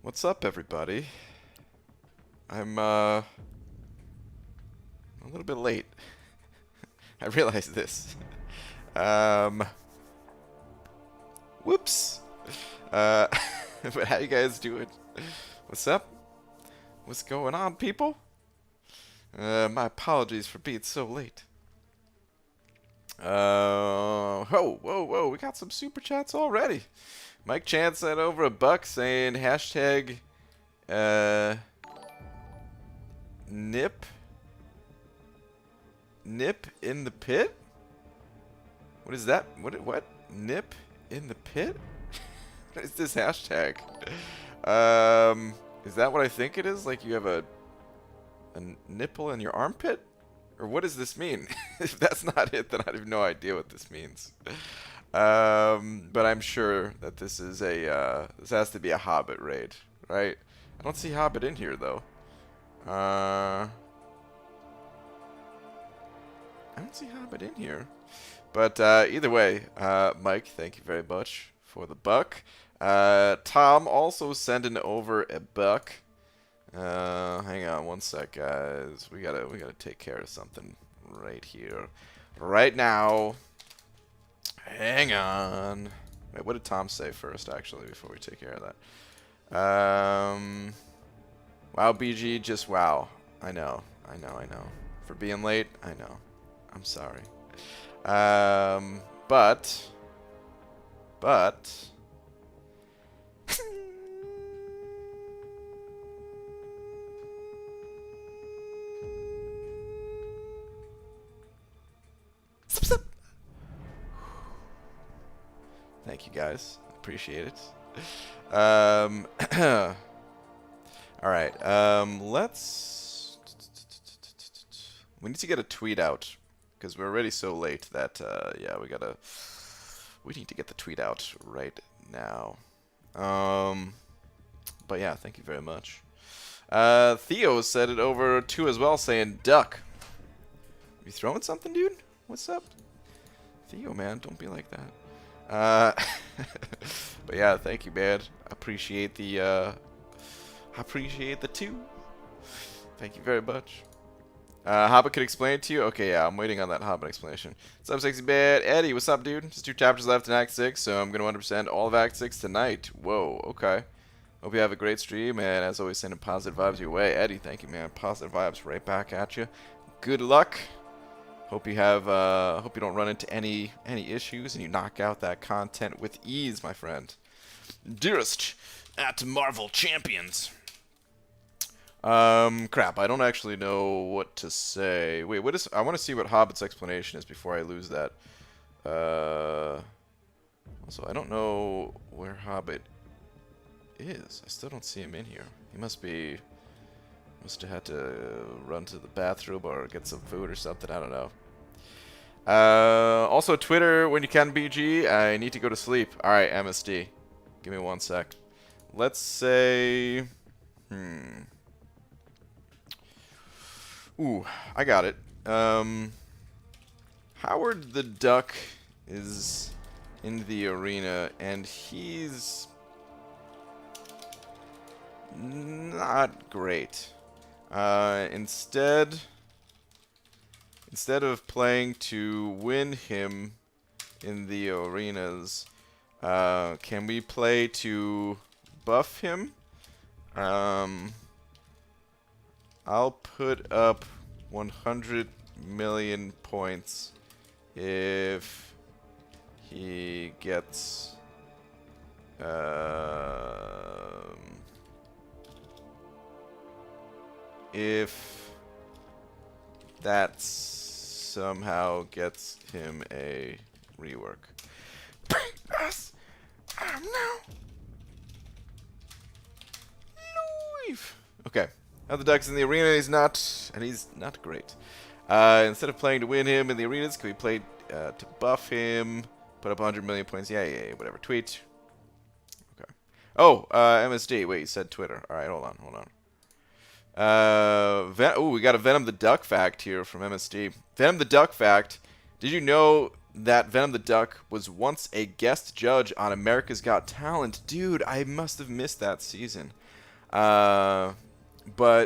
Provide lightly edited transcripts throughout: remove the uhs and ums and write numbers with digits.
What's up, everybody? I'm a little bit late. I realize this. Um, Whoops. But how you guys doing? What's up? What's going on, people? My apologies for being so late. Whoa, we got some super chats already. Mike Chan sent over $1 saying hashtag nip in the pit. What is that? What? Nip in the pit? What is this hashtag? Is that what I think it is? Like you have a nipple in your armpit? Or what does this mean? If that's not it, then I have no idea what this means. But I'm sure that this is this has to be a Hobbit raid, right? I don't see Hobbit in here though. I don't see Hobbit in here. But either way, Mike, thank you very much for the $1. Tom also sending over $1. Hang on one sec, guys. We gotta take care of something right here, right now. Hang on. Wait, what did Tom say first, actually, before we take care of that? Wow, BG, just wow. I know. For being late, I know. I'm sorry. But. Thank you, guys. Appreciate it. All right. Let's. We need to get a tweet out because we're already so late that yeah, we need to get the tweet out right now. But yeah, thank you very much. Theo said it over too as well, saying duck. You throwing something, dude? What's up? Theo, man, don't be like that. But yeah, thank you, man. Appreciate the two. Thank you very much. Hobbit could explain it to you? Okay, yeah, I'm waiting on that Hobbit explanation. What's up, Sexy Bad? Eddie, what's up, dude? Just 2 chapters left in Act 6, so I'm going to 100% all of Act 6 tonight. Whoa, okay. Hope you have a great stream, and as always, sending positive vibes your way. Eddie, thank you, man. Positive vibes right back at you. Good luck. Hope you have, hope you don't run into any issues and you knock out that content with ease, my friend. Dearest at Marvel Champions. Crap, I don't actually know what to say. Wait, what is, I want to see what Hobbit's explanation is before I lose that. Also, I don't know where Hobbit is. I still don't see him in here. He must have had to run to the bathroom or get some food or something. I don't know. Also, Twitter when you can, BG. I need to go to sleep. Alright, MSD. Give me 1 sec. Let's say... Ooh, I got it. Howard the Duck is in the arena, and he's not great. Instead of playing to win him in the arenas, can we play to buff him? I'll put up 100 million points if he gets if that somehow gets him a rework. Us now. Leave. Okay. Now the Duck's in the arena. He's not great. Instead of playing to win him in the arenas, can we play to buff him? Put up 100 million points. Yeah, whatever. Tweet. Okay. Oh, MSD. Wait, you said Twitter. All right, hold on. We got a Venom the Duck fact here from MSD. Venom the Duck fact. Did you know that Venom the Duck was once a guest judge on America's Got Talent? Dude, I must have missed that season. but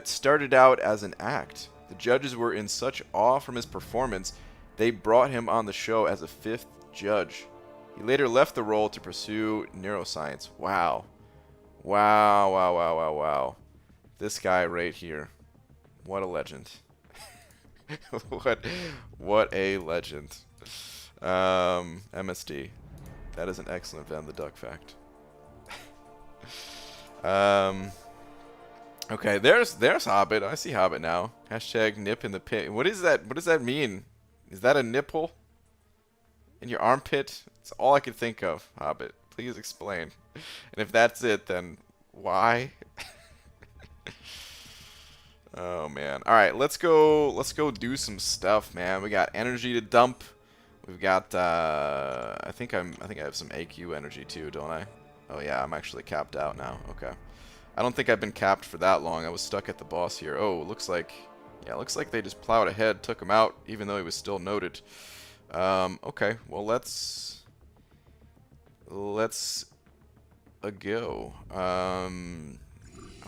started out as an act. The judges were in such awe from his performance, they brought him on the show as a 5th judge. He later left the role to pursue neuroscience. Wow. Wow, wow, wow, wow, wow. This guy right here. What a legend. what a legend. MSD. That is an excellent Venom the Duck fact. Okay, there's Hobbit. I see Hobbit now. Hashtag nip in the pit. What is that? What does that mean? Is that a nipple? In your armpit? It's all I could think of, Hobbit. Please explain. And if that's it, then why? Oh man. Alright, let's go do some stuff, man. We got energy to dump. We've got I think I have some AQ energy too, don't I? Oh yeah, I'm actually capped out now. Okay. I don't think I've been capped for that long. I was stuck at the boss here. Oh, looks like they just plowed ahead, took him out, even though he was still noted. Okay, well let's go. I'm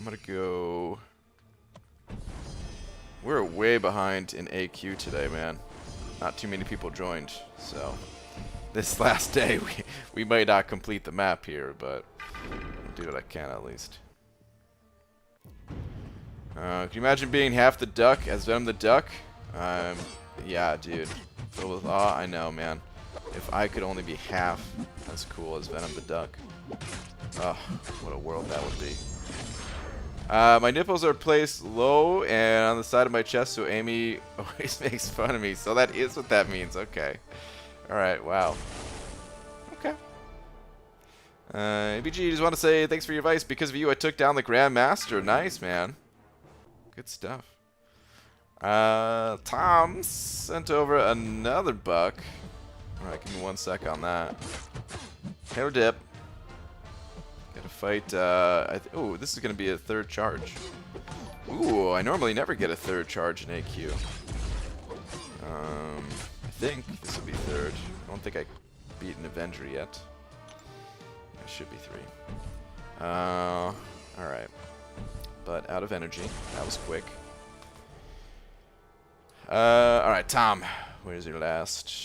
gonna go. We're way behind in AQ today, man. Not too many people joined, so this last day we might not complete the map here, but I'll do what I can at least. Can you imagine being half the duck as Venom the Duck? Yeah, dude. Filled with awe, I know, man. If I could only be half as cool as Venom the Duck. Oh, what a world that would be. My nipples are placed low and on the side of my chest, so Amy always makes fun of me. So that is what that means. Okay. Alright, wow. Okay. ABG, just want to say thanks for your advice. Because of you, I took down the Grand Master. Nice, man. Good stuff. Tom sent over another buck. Alright, give me 1 sec on that. Hair dip. Gotta fight, oh, this is gonna be a 3rd charge. Ooh, I normally never get a 3rd charge in AQ. I think this will be 3rd. I don't think I beat an Avenger yet. It should be 3. Alright. But out of energy. That was quick. Alright, Tom. Where's your last?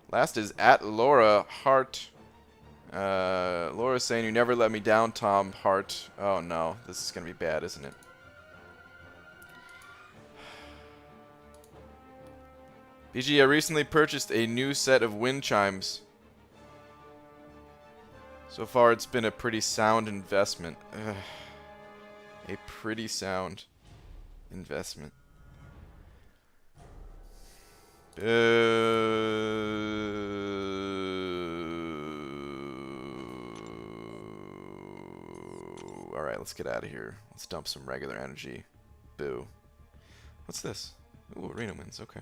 Last is at Laura Hart. Laura's saying, you never let me down, Tom Hart. Oh no, this is gonna be bad, isn't it? BG, I recently purchased a new set of wind chimes. So far, it's been a pretty sound investment. Ugh. A pretty sound investment. Alright, let's get out of here. Let's dump some regular energy. Boo. What's this? Ooh, arena wins. Okay.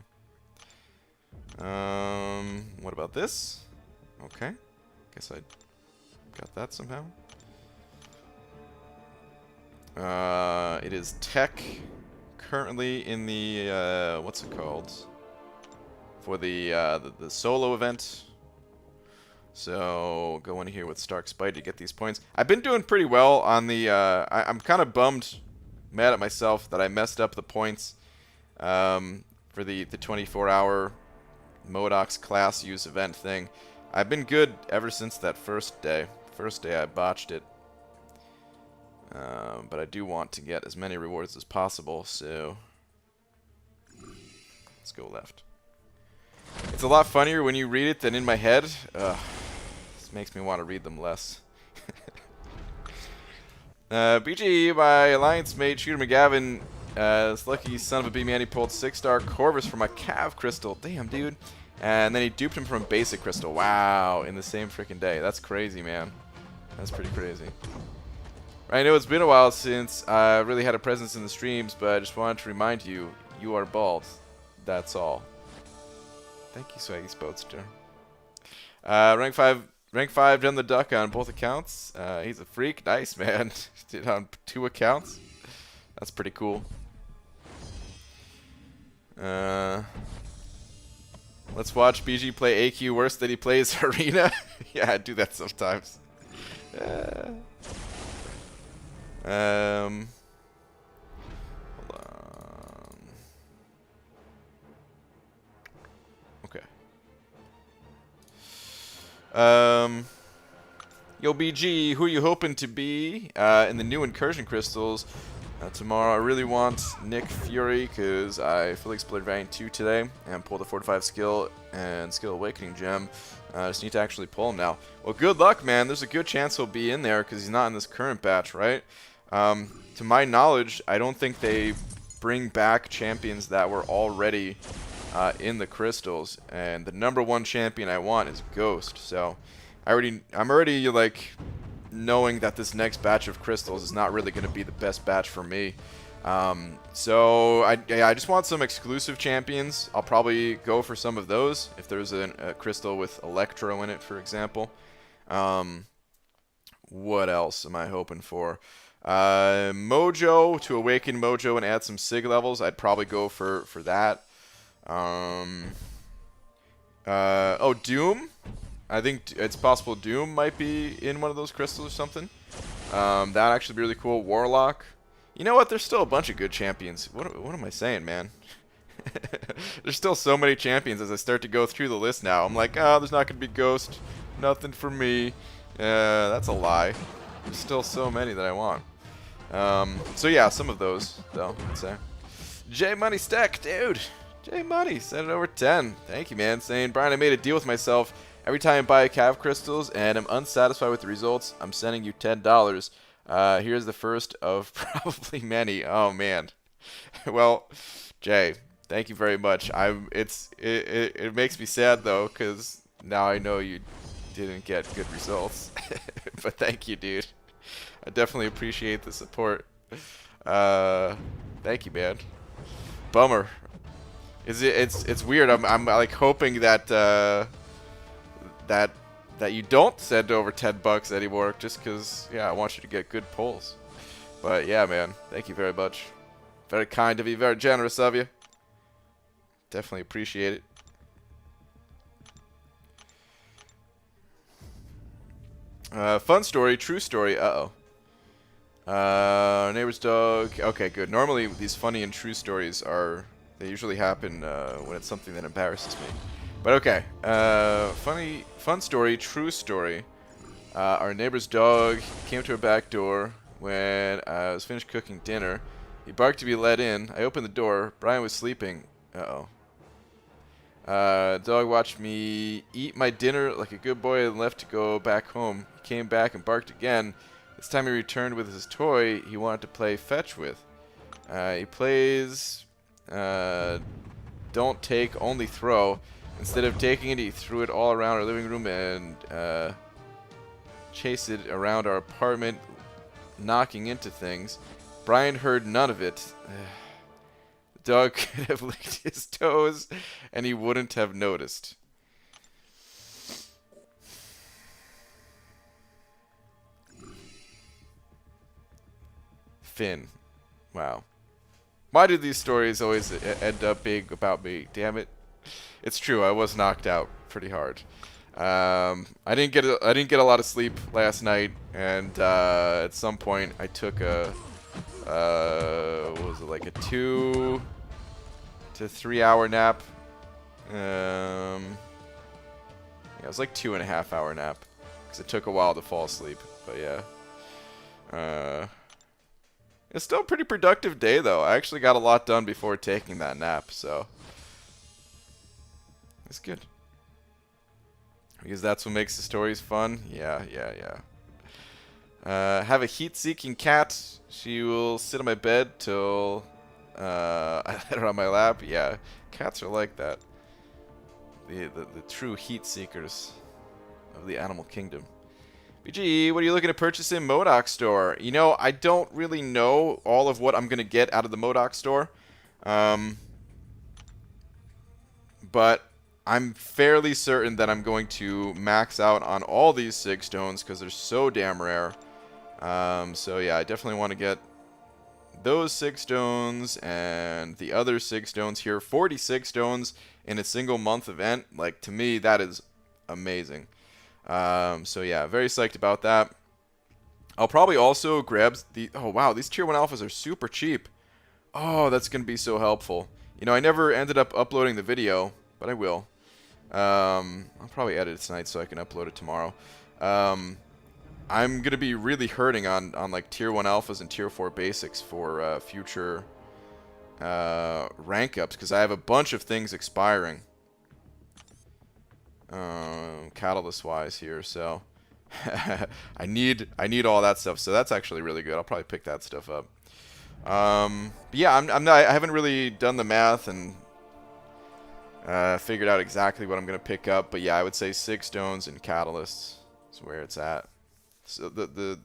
What about this? Okay. Guess I got that somehow. It is tech. Currently in the what's it called? For the solo event. So go in here with Stark Spite to get these points. I've been doing pretty well on the. I'm kind of bummed, mad at myself that I messed up the points for the 24-hour MODOK's class use event thing. I've been good ever since that first day. First day I botched it. But I do want to get as many rewards as possible, so let's go left. It's a lot funnier when you read it than in my head. Ugh, this makes me want to read them less. BG, my alliance mate, Shooter McGavin, this lucky son of a B-man, he pulled 6-star Corvus from a Cav crystal. Damn, dude. And then he duped him from a basic crystal. Wow, in the same freaking day. That's crazy, man. That's pretty crazy. I know it's been a while since I really had a presence in the streams, but I just wanted to remind you, you are bald. That's all. Thank you, Swaggy Spoadster. Rank 5 Venom the Duck on both accounts. He's a freak. Nice, man. Did on 2 accounts. That's pretty cool. Let's watch BG play AQ worse than he plays Arena. Yeah, I do that sometimes. Rank 5 Venom the Duck on both accounts. He's a freak. Nice, man. Did on 2 accounts. That's pretty cool. Let's watch BG play AQ worse than he plays Arena. Yeah, I do that sometimes. Rank 5 Venom the Duck on both accounts. He's a freak. Nice, man. Did on 2 accounts. Yeah, I do that sometimes. Hold on. Okay. Yo, BG, who are you hoping to be in the new Incursion crystals tomorrow? I really want Nick Fury because I fully explored Variant 2 today and pulled a 4-5 skill and skill awakening gem. I just need to actually pull him now. Well, good luck, man. There's a good chance he'll be in there because he's not in this current batch, right? To my knowledge, I don't think they bring back champions that were already in the crystals, and the #1 champion I want is Ghost. So I'm already like knowing that this next batch of crystals is not really going to be the best batch for me. So I just want some exclusive champions. I'll probably go for some of those if there's a crystal with Electro in it, for example. What else am I hoping for? Mojo, to awaken Mojo and add some Sig levels. I'd probably go for that. Oh, Doom. I think it's possible Doom might be in one of those crystals or something. That'd actually be really cool. Warlock. You know what? There's still a bunch of good champions. What am I saying, man? There's still so many champions as I start to go through the list now. I'm like, oh, there's not going to be Ghost. Nothing for me. That's a lie. There's still so many that I want. So yeah, some of those, though, I'd say. J Money Stack, dude. J Money, send it over 10. Thank you, man. Saying, Brian, I made a deal with myself. Every time I buy Cav crystals and I'm unsatisfied with the results, I'm sending you $10. Here's the first of probably many. Oh man. Well, Jay, thank you very much. It makes me sad though, because now I know you didn't get good results. But thank you, dude. I definitely appreciate the support. Thank you, man. Bummer. It's weird. I'm like hoping that that you don't send over $10 anymore, just because, yeah, I want you to get good pulls. But yeah, man, thank you very much. Very kind of you, very generous of you. Definitely appreciate it. Fun story, true story. Neighbor's dog. Okay, good. Normally these funny and true stories they usually happen when it's something that embarrasses me. But okay, fun story, true story. Our neighbor's dog came to our back door when I was finished cooking dinner. He barked to be let in. I opened the door. Brian was sleeping. Dog watched me eat my dinner like a good boy and left to go back home. He came back and barked again. This time he returned with his toy he wanted to play fetch with. He plays don't take, only throw. Instead of taking it, he threw it all around our living room and chased it around our apartment, knocking into things. Brian heard none of it. The dog could have licked his toes, and he wouldn't have noticed. Finn. Wow. Why do these stories always end up being about me? Damn it. It's true. I was knocked out pretty hard. I didn't get a lot of sleep last night, and at some point I took what was it, like a 2 to 3 hour nap. Yeah, it was like 2.5 hour nap because it took a while to fall asleep. But yeah, it's still a pretty productive day though. I actually got a lot done before taking that nap, so it's good. Because that's what makes the stories fun. Yeah. Have a heat-seeking cat. She will sit on my bed till I let her on my lap. Yeah, cats are like that. The true heat seekers of the animal kingdom. BG, what are you looking to purchase in MODOK store? You know, I don't really know all of what I'm gonna get out of the MODOK store, but I'm fairly certain that I'm going to max out on all these Sig stones because they're so damn rare. So yeah, I definitely want to get those Sig stones and the other Sig stones here. 40 Sig stones in a single month event. Like, to me, that is amazing. So yeah, very psyched about that. I'll probably also grab the... Oh, wow, these Tier 1 Alphas are super cheap. Oh, that's going to be so helpful. You know, I never ended up uploading the video, but I will. I'll probably edit it tonight so I can upload it tomorrow. I'm going to be really hurting on like Tier 1 Alphas and Tier 4 Basics for future rank ups, because I have a bunch of things expiring. Catalyst-wise here, so... I need all that stuff, so that's actually really good. I'll probably pick that stuff up. But yeah, I haven't really done the math and figured out exactly what I'm gonna pick up. But yeah, I would say 6 stones and catalysts is where it's at. So the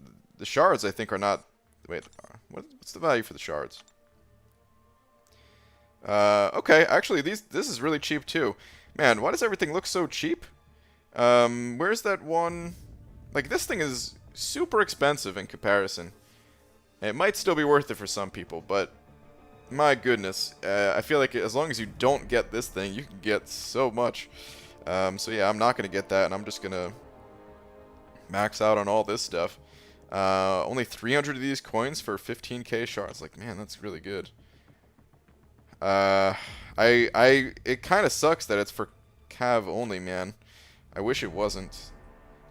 shards I think are not. Wait, what's the value for the shards? Okay, actually this is really cheap too. Man, why does everything look so cheap? Where's that one? Like, this thing is super expensive in comparison. It might still be worth it for some people, but my goodness, I feel like as long as you don't get this thing, you can get so much. So yeah, I'm not going to get that, and I'm just going to max out on all this stuff. Only 300 of these coins for 15k shards. Like, man, that's really good. It kind of sucks that it's for Cav only, man. I wish it wasn't.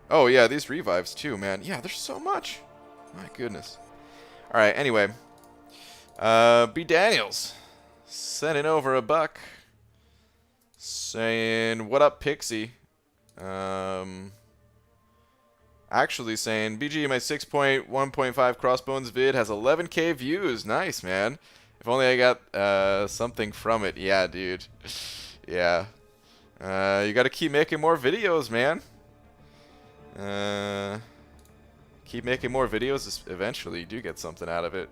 Oh, yeah, these revives, too, man. Yeah, there's so much. My goodness. Alright, anyway. B. Daniels. Sending over a buck. Saying, what up, Pixie? Actually saying, BG, my 6.1.5 Crossbones vid has 11k views. Nice, man. If only I got something from it. Yeah, dude. Yeah. You gotta keep making more videos, man. Keep making more videos. Eventually, you do get something out of it.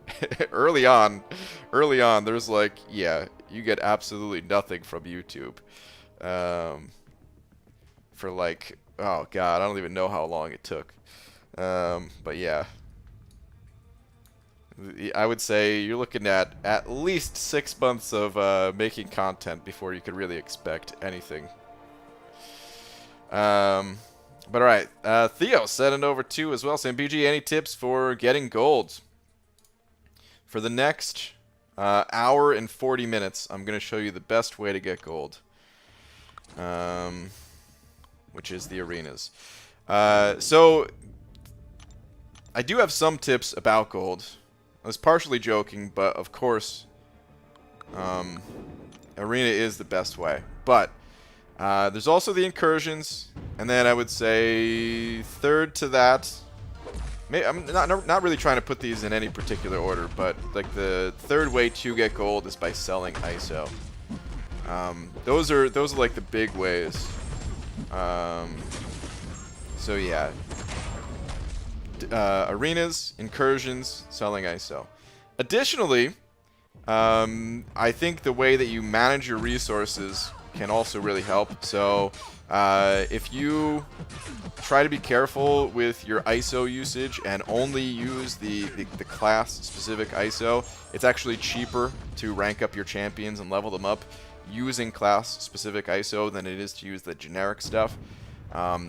early on, there's like, yeah, you get absolutely nothing from YouTube. For like, oh god, I don't even know how long it took. But yeah, I would say you're looking at least 6 months of making content before you could really expect anything. But alright, Theo sent it over too as well, saying, BG, any tips for getting gold? For the next hour and 40 minutes, I'm going to show you the best way to get gold. Which is the arenas. So, I do have some tips about gold. I was partially joking, but of course, arena is the best way. But, there's also the incursions, and then I would say third to that. I'm not really trying to put these in any particular order, but like the third way to get gold is by selling ISO. Those are like the big ways. So yeah, arenas, incursions, selling ISO. Additionally, I think the way that you manage your resources can also really help. So if you try to be careful with your ISO usage and only use the class specific ISO, it's actually cheaper to rank up your champions and level them up using class specific ISO than it is to use the generic stuff.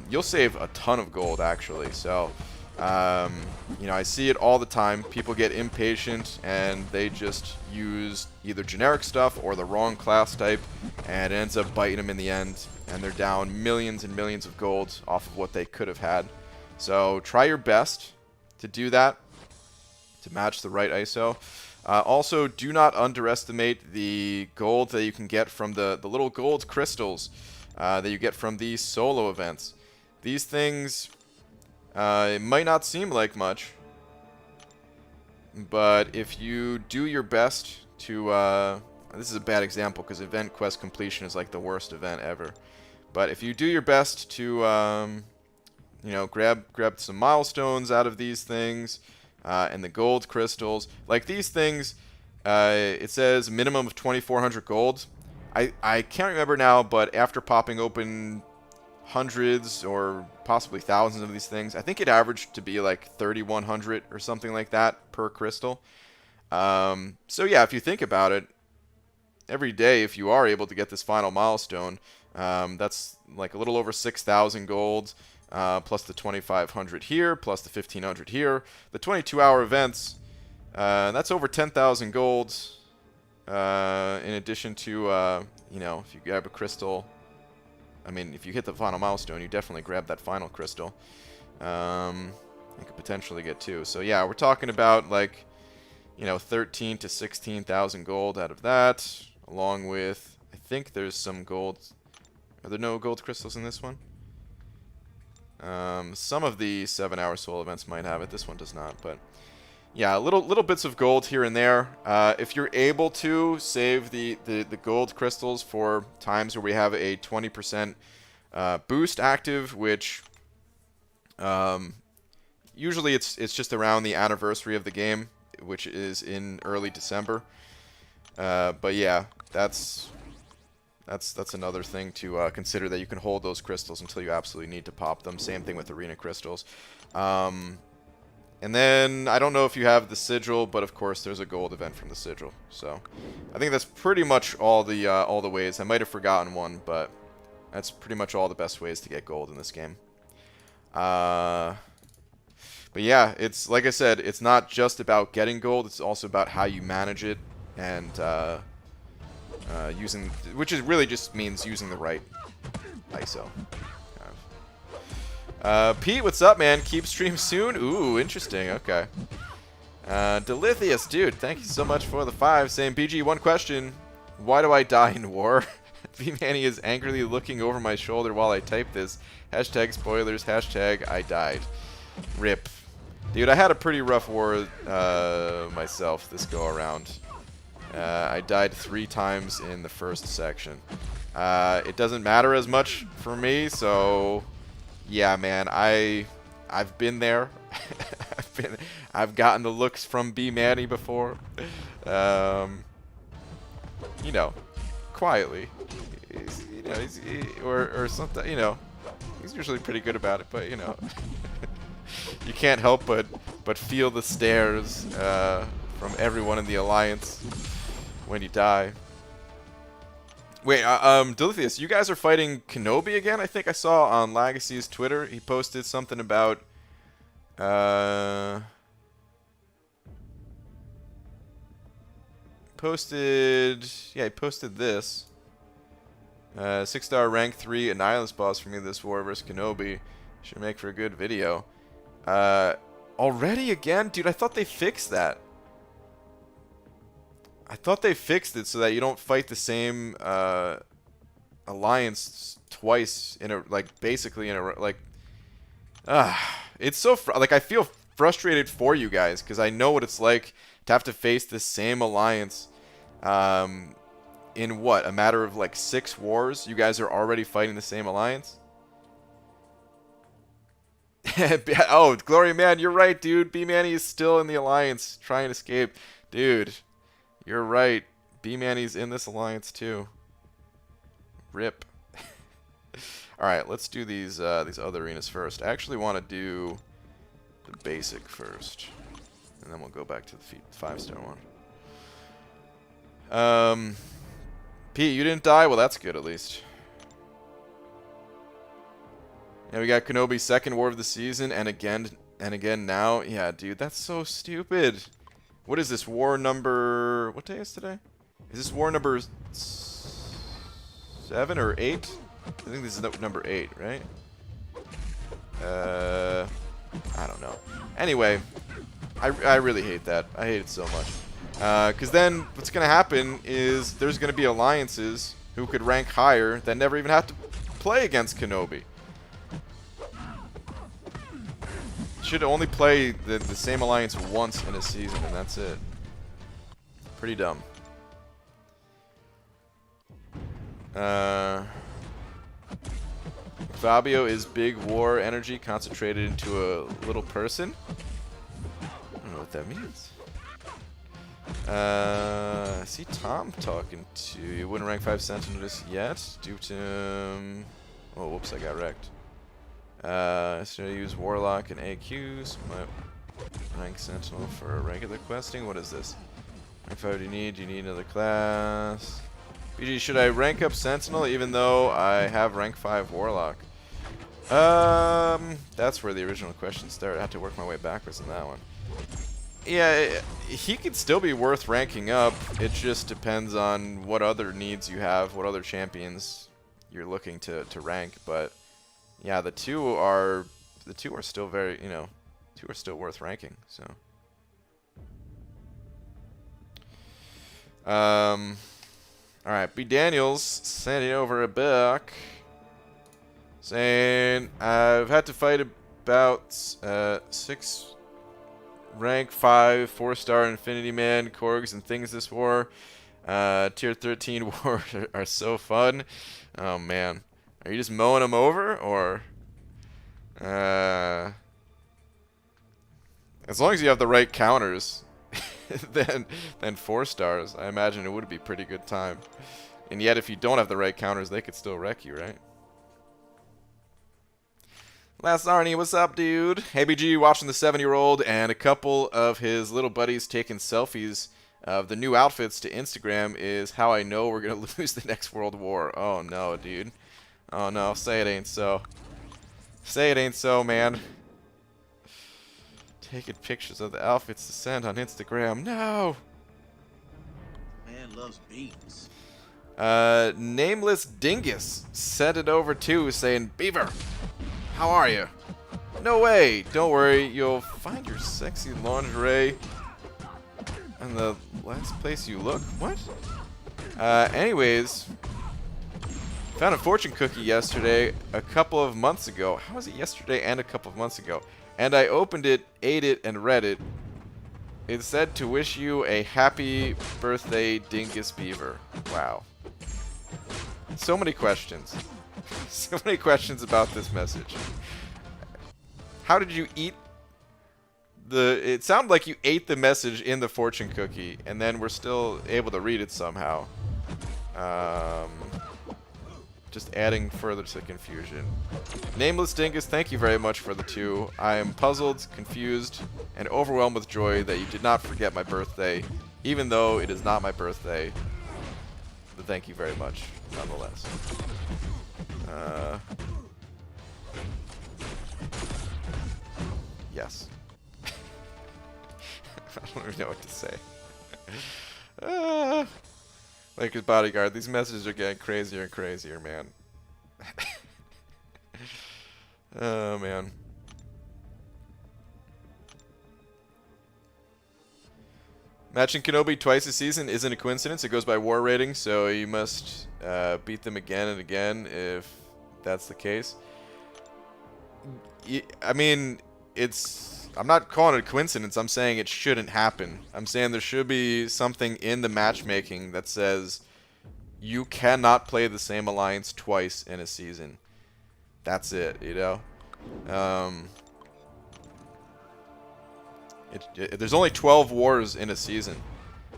You'll save a ton of gold actually. So you know, I see it all the time. People get impatient and they just use either generic stuff or the wrong class type, and it ends up biting them in the end, and they're down millions and millions of gold off of what they could have had. So try your best to do that, to match the right ISO. Also, do not underestimate the gold that you can get from the little gold crystals that you get from these solo events. These things... it might not seem like much, but if you do your best to, this is a bad example because event quest completion is like the worst event ever, but if you do your best to, you know, grab some milestones out of these things, and the gold crystals, like these things, it says minimum of 2,400 gold. I can't remember now, but after popping open hundreds or possibly thousands of these things, I think it averaged to be like 3,100 or something like that per crystal. So yeah, if you think about it, every day if you are able to get this final milestone, that's like a little over 6,000 gold. plus the 2,500 here, plus the 1,500 here. The 22-hour events, that's over 10,000 gold. In addition to, you know, if you grab a crystal, I mean, if you hit the final milestone, you definitely grab that final crystal. You could potentially get 2. So yeah, we're talking about like, you know, 13 to 16,000 gold out of that, along with, I think there's some gold. Are there no gold crystals in this one? Some of the 7-hour soul events might have it. This one does not, but yeah, little bits of gold here and there. If you're able to save the gold crystals for times where we have a 20% boost active, which usually it's just around the anniversary of the game, which is in early December. But yeah, that's another thing to consider, that you can hold those crystals until you absolutely need to pop them. Same thing with arena crystals. And then, I don't know if you have the sigil, but of course there's a gold event from the sigil. So, I think that's pretty much all the ways. I might have forgotten one, but that's pretty much all the best ways to get gold in this game. But yeah, it's like I said, it's not just about getting gold, it's also about how you manage it, and using, which is really just means using the right ISO. Pete, what's up, man? Keep stream soon? Ooh, interesting. Okay. Delithius, dude, thank you so much for the 5. Saying, BG, one question. Why do I die in war? V-Manny is angrily looking over my shoulder while I type this. Hashtag spoilers. Hashtag I died. RIP. Dude, I had a pretty rough war myself this go-around. I died 3 times in the first section. It doesn't matter as much for me, so... Yeah, man, I've been there. I've gotten the looks from B Manny before. You know, quietly. Or something. You know, he's usually pretty good about it, but you know, you can't help but feel the stares from everyone in the alliance when you die. Wait, Delithius, you guys are fighting Kenobi again? I think I saw on Legacy's Twitter, he posted something about, he posted this. 6-star rank 3 Annihilus boss for me this war versus Kenobi. Should make for a good video. Already again? Dude, I thought they fixed that. I thought they fixed it so that you don't fight the same alliance twice in a, like, basically in a, like, it's so like, I feel frustrated for you guys because I know what it's like to have to face the same alliance in what, a matter of like 6 wars. You guys are already fighting the same alliance. Oh, Glory Man, you're right, dude. B-Manny is still in the alliance trying to escape, dude. You're right. B-Manny's in this alliance too. RIP. Alright, let's do these other arenas first. I actually want to do the basic first. And then we'll go back to the 5-star one. Pete, you didn't die? Well, that's good at least. Yeah, we got Kenobi's 2nd war of the season, and again now. Yeah, dude, that's so stupid. What is this, war number... What day is today? Is this war number 7 or 8? I think this is number 8, right? I don't know. Anyway, I really hate that. I hate it so much. Because then what's going to happen is there's going to be alliances who could rank higher that never even have to play against Kenobi. Should only play the same alliance once in a season, and that's it. Pretty dumb. Fabio is big war energy concentrated into a little person. I don't know what that means. I see Tom talking to you. Wouldn't rank 5 Sentinel just yet due to... oh, whoops, I got wrecked. So I use Warlock and AQs. My rank Sentinel for regular questing. What is this? Rank 5 do you need? Do you need another class? BG, should I rank up Sentinel even though I have rank 5 Warlock? That's where the original question started. I had to work my way backwards in that one. Yeah, he could still be worth ranking up. It just depends on what other needs you have, what other champions you're looking to rank. But yeah, the two are still very, you know, two are still worth ranking. So all right, B Daniels sending over a book saying I've had to fight about 6 rank 5 4-star Infinity Man Korgs and things this war. Tier 13 wars are so fun. Oh man, are you just mowing them over, or as long as you have the right counters, then 4 stars, I imagine it would be a pretty good time. And yet, if you don't have the right counters, they could still wreck you, right? Last Arnie, what's up, dude? Hey, BG, watching the 7-year-old and a couple of his little buddies taking selfies of the new outfits to Instagram is how I know we're going to lose the next World War. Oh, no, dude. Oh, no, say it ain't so. Say it ain't so, man. Taking pictures of the outfits to send on Instagram. No! Man loves beans. Nameless Dingus sent it over too, saying, Beaver, how are you? No way. Don't worry. You'll find your sexy lingerie in the last place you look. What? Anyways, found a fortune cookie yesterday a couple of months ago. How was it yesterday and a couple of months ago? And I opened it, ate it, and read it. It said to wish you a happy birthday, Dingus Beaver. Wow. So many questions. So many questions about this message. How did you eat the... It sounded like you ate the message in the fortune cookie, and then we're still able to read it somehow. Just adding further to the confusion. Nameless Dingus, thank you very much for the 2. I am puzzled, confused, and overwhelmed with joy that you did not forget my birthday, even though it is not my birthday. But thank you very much, nonetheless. Yes. I don't even know what to say. Lakers bodyguard, these messages are getting crazier and crazier, man. Oh, man. Matching Kenobi twice a season isn't a coincidence. It goes by war rating, so you must beat them again and again if that's the case. I mean, I'm not calling it a coincidence. I'm saying it shouldn't happen. I'm saying there should be something in the matchmaking that says you cannot play the same alliance twice in a season. That's it, you know? There's only 12 wars in a season.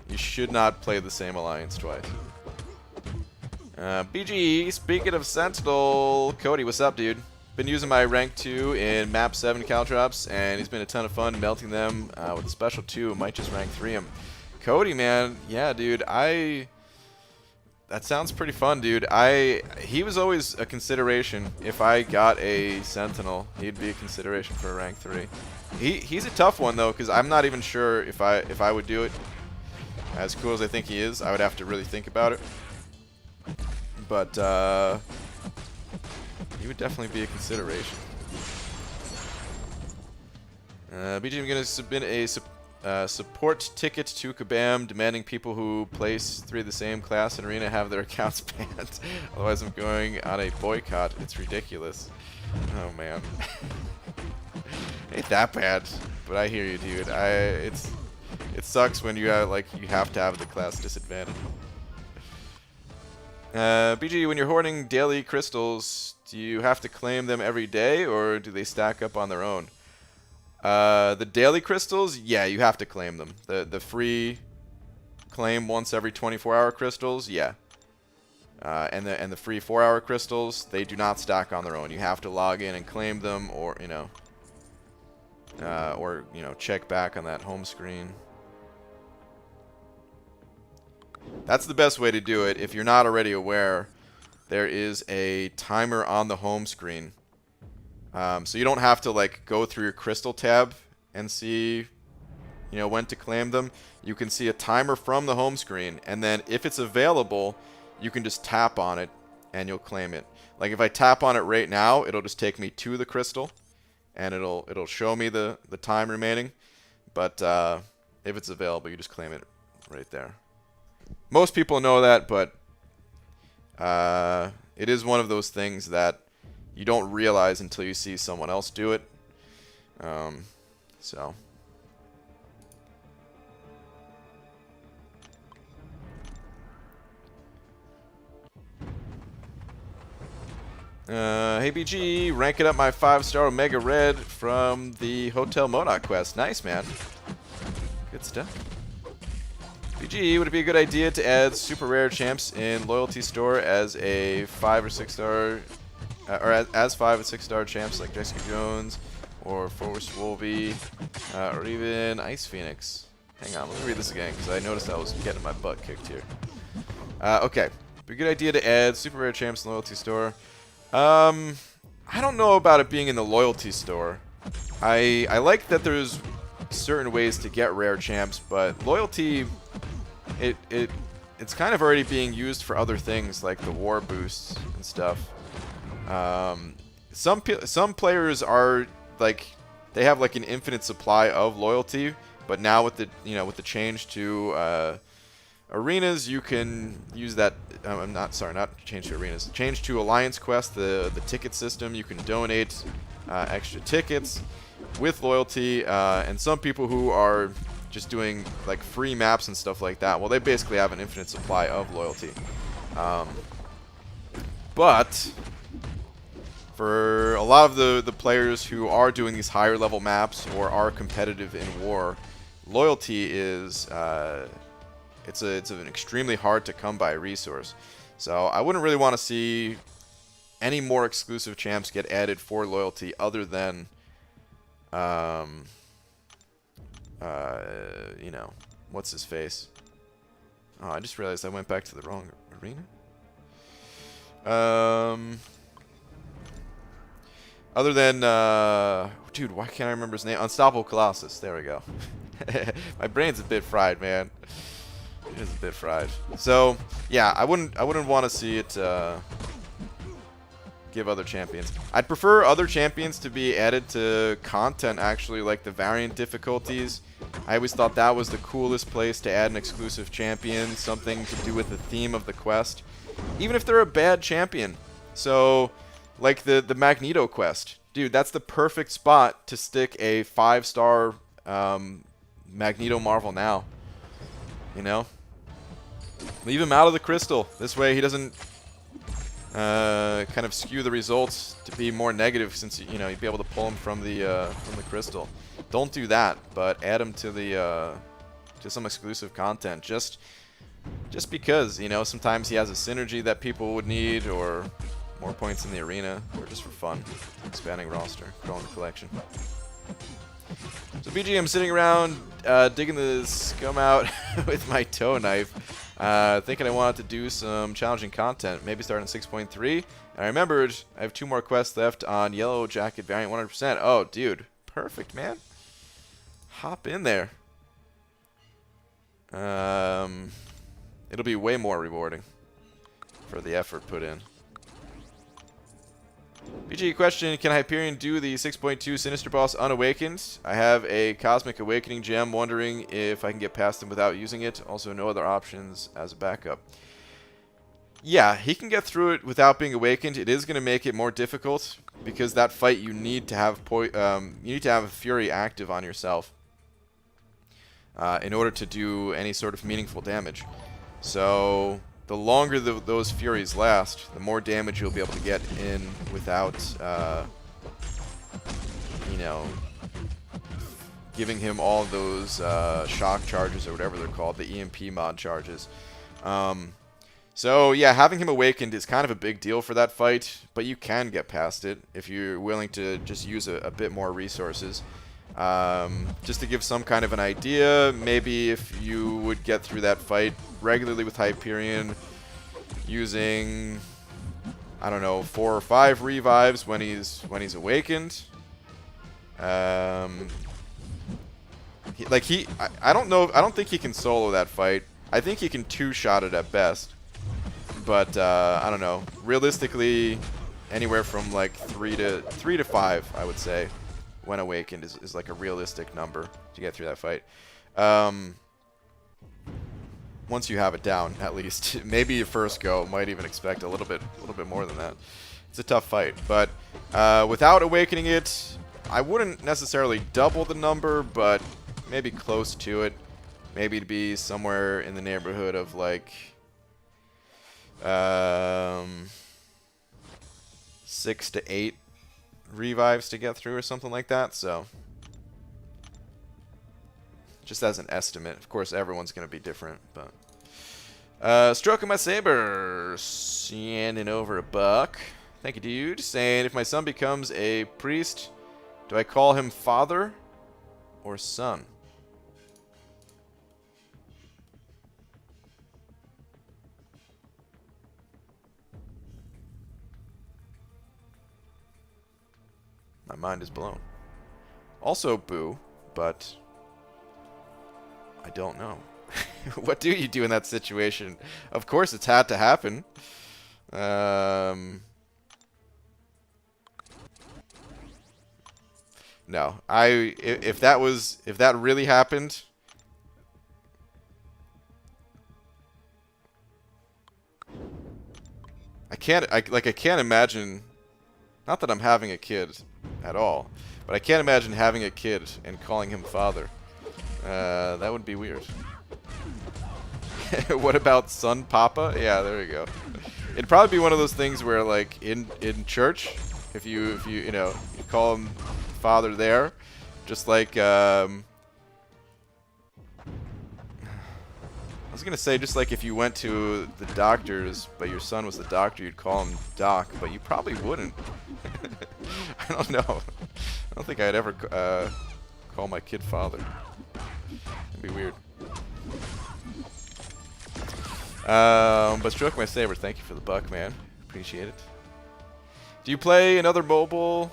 You should not play the same alliance twice. BG, speaking of Sentinel, Cody, what's up, dude? Been using my rank 2 in map 7 Caltrops, and it's been a ton of fun melting them with a special 2. Might just rank 3 him. Cody, man, yeah, dude, that sounds pretty fun, dude. He was always a consideration. If I got a Sentinel, he'd be a consideration for a rank 3. He's a tough one though, because I'm not even sure if I would do it. As cool as I think he is, I would have to really think about it. But he would definitely be a consideration. BG, I'm gonna submit a support ticket to Kabam, demanding people who place 3 of the same class in arena have their accounts banned. Otherwise, I'm going on a boycott. It's ridiculous. Oh man. Ain't that bad, but I hear you, dude. It sucks when you have to have the class disadvantage. BG, when you're hoarding daily crystals, do you have to claim them every day, or do they stack up on their own? The daily crystals, yeah, you have to claim them. The free claim once every 24-hour crystals, yeah. And the free 4-hour crystals, they do not stack on their own. You have to log in and claim them, or check back on that home screen. That's the best way to do it. If you're not already aware, there is a timer on the home screen So you don't have to like go through your crystal tab and see, you know, when to claim them. You can see a timer from the home screen, and then if it's available, you can just tap on it and you'll claim it. Like if I tap on it right now, it'll just take me to the crystal, and it'll show me the time remaining. But if it's available, you just claim it right there. Most people know that, but it is one of those things that you don't realize until you see someone else do it. So. Hey BG, ranking up my 5-star Omega Red from the Hotel MODOK quest. Nice, man. Good stuff. BG, would it be a good idea to add super rare champs in Loyalty Store as a 5 or 6 star, or as 5 or 6 star champs like Jessica Jones or Forrest Wolvie, or even Ice Phoenix? Hang on, let me read this again because I noticed I was getting my butt kicked here. Okay, be a good idea to add super rare champs in Loyalty Store. I don't know about it being in the Loyalty Store. I like that there's certain ways to get rare champs, but Loyalty, it's kind of already being used for other things like the war boosts and stuff. Some players are like, they have like an infinite supply of loyalty, but now with the with the change to arenas, you can use that. Not change to arenas. Change to Alliance Quest, the ticket system. You can donate extra tickets with loyalty, and some people who are just doing like free maps and stuff like that, well, they basically have an infinite supply of loyalty. But for a lot of the players who are doing these higher level maps or are competitive in war, loyalty is it's an extremely hard to come by resource. So I wouldn't really want to see any more exclusive champs get added for loyalty other than what's his face? Oh, I just realized I went back to the wrong arena. Other than dude, why can't I remember his name? Unstoppable Colossus. There we go. My brain's a bit fried, man. It is a bit fried. So yeah, I wouldn't want to see it give other champions. I'd prefer other champions to be added to content, actually, like the variant difficulties. I always thought that was the coolest place to add an exclusive champion, something to do with the theme of the quest, even if they're a bad champion. So like the Magneto quest, dude, that's the perfect spot to stick a 5-star Magneto Marvel now. You know, leave him out of the crystal. This way he doesn't kind of skew the results to be more negative, since you'd be able to pull him from the crystal. Don't do that, but add him to the to some exclusive content. Just because sometimes he has a synergy that people would need, or more points in the arena, or just for fun, expanding roster, growing the collection. So BG, I'm sitting around digging the scum out with my toe knife, thinking I wanted to do some challenging content, maybe start on 6.3. And I remembered I have 2 more quests left on Yellow Jacket Variant 100%. Oh, dude, perfect, man. Hop in there. It'll be way more rewarding for the effort put in. BG question, can Hyperion do the 6.2 Sinister Boss unawakened? I have a Cosmic Awakening gem, wondering if I can get past him without using it. Also, no other options as a backup. Yeah, he can get through it without being awakened. It is going to make it more difficult, because that fight you need to have Fury active on yourself in order to do any sort of meaningful damage. So the longer those Furies last, the more damage you'll be able to get in without, giving him all those shock charges, or whatever they're called, the EMP mod charges. So yeah, having him awakened is kind of a big deal for that fight, but you can get past it if you're willing to just use a bit more resources. Just to give some kind of an idea, maybe if you would get through that fight regularly with Hyperion using I don't know, 4 or 5 revives when he's awakened. I don't know. I don't think he can solo that fight. I think he can 2-shot it at best. But I don't know. Realistically, anywhere from like 3 to 5, I would say, when awakened is like a realistic number to get through that fight. Once you have it down, at least. Maybe your first go might even expect a little bit more than that. It's a tough fight, but without awakening it, I wouldn't necessarily double the number, but maybe close to it. Maybe to be somewhere in the neighborhood of like 6 to 8 revives to get through or something like that. So just as an estimate. Of course, everyone's going to be different, but stroking my saber, sending over $1. Thank you, dude. Saying, if my son becomes a priest, do I call him father or son? My mind is blown. Also boo, but I don't know. What do you do in that situation? Of course it's had to happen. No. If that really happened, I can't imagine, not that I'm having a kid at all, but I can't imagine having a kid and calling him father. That would be weird. What about son papa? Yeah, there you go. It'd probably be one of those things where, like, in church, if you you call him father there, just like I was gonna say, just like if you went to the doctor's but your son was the doctor, you'd call him doc, but you probably wouldn't. I don't know. I don't think I'd ever call my kid father. It'd be weird. But stroke my saber. Thank you for the $1, man. Appreciate it. Do you play another mobile,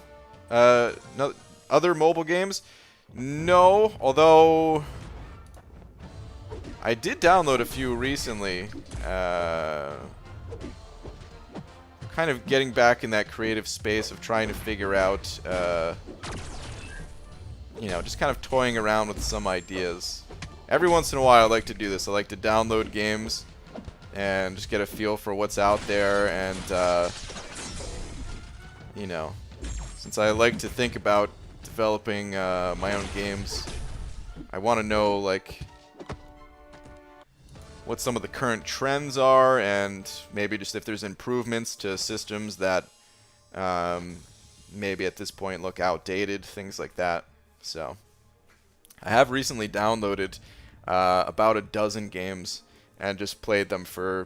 other mobile games? No, although I did download a few recently. Kind of getting back in that creative space of trying to figure out, just kind of toying around with some ideas. Every once in a while I like to do this. I like to download games and just get a feel for what's out there, and since I like to think about developing my own games, I want to know like what some of the current trends are, and maybe just if there's improvements to systems that maybe at this point look outdated, things like that. So I have recently downloaded about a dozen games and just played them for,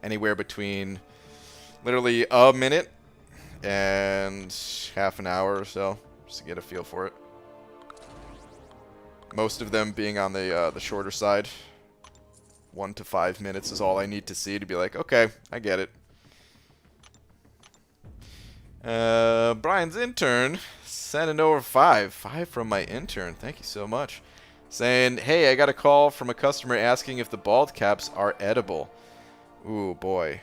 anywhere between literally a minute and half an hour or so, just to get a feel for it. Most of them being on the shorter side. 1 to 5 minutes is all I need to see to be like, okay, I get it. Brian's intern sending over 5 from my intern. Thank you so much. Saying, hey, I got a call from a customer asking if the bald caps are edible. Ooh, boy.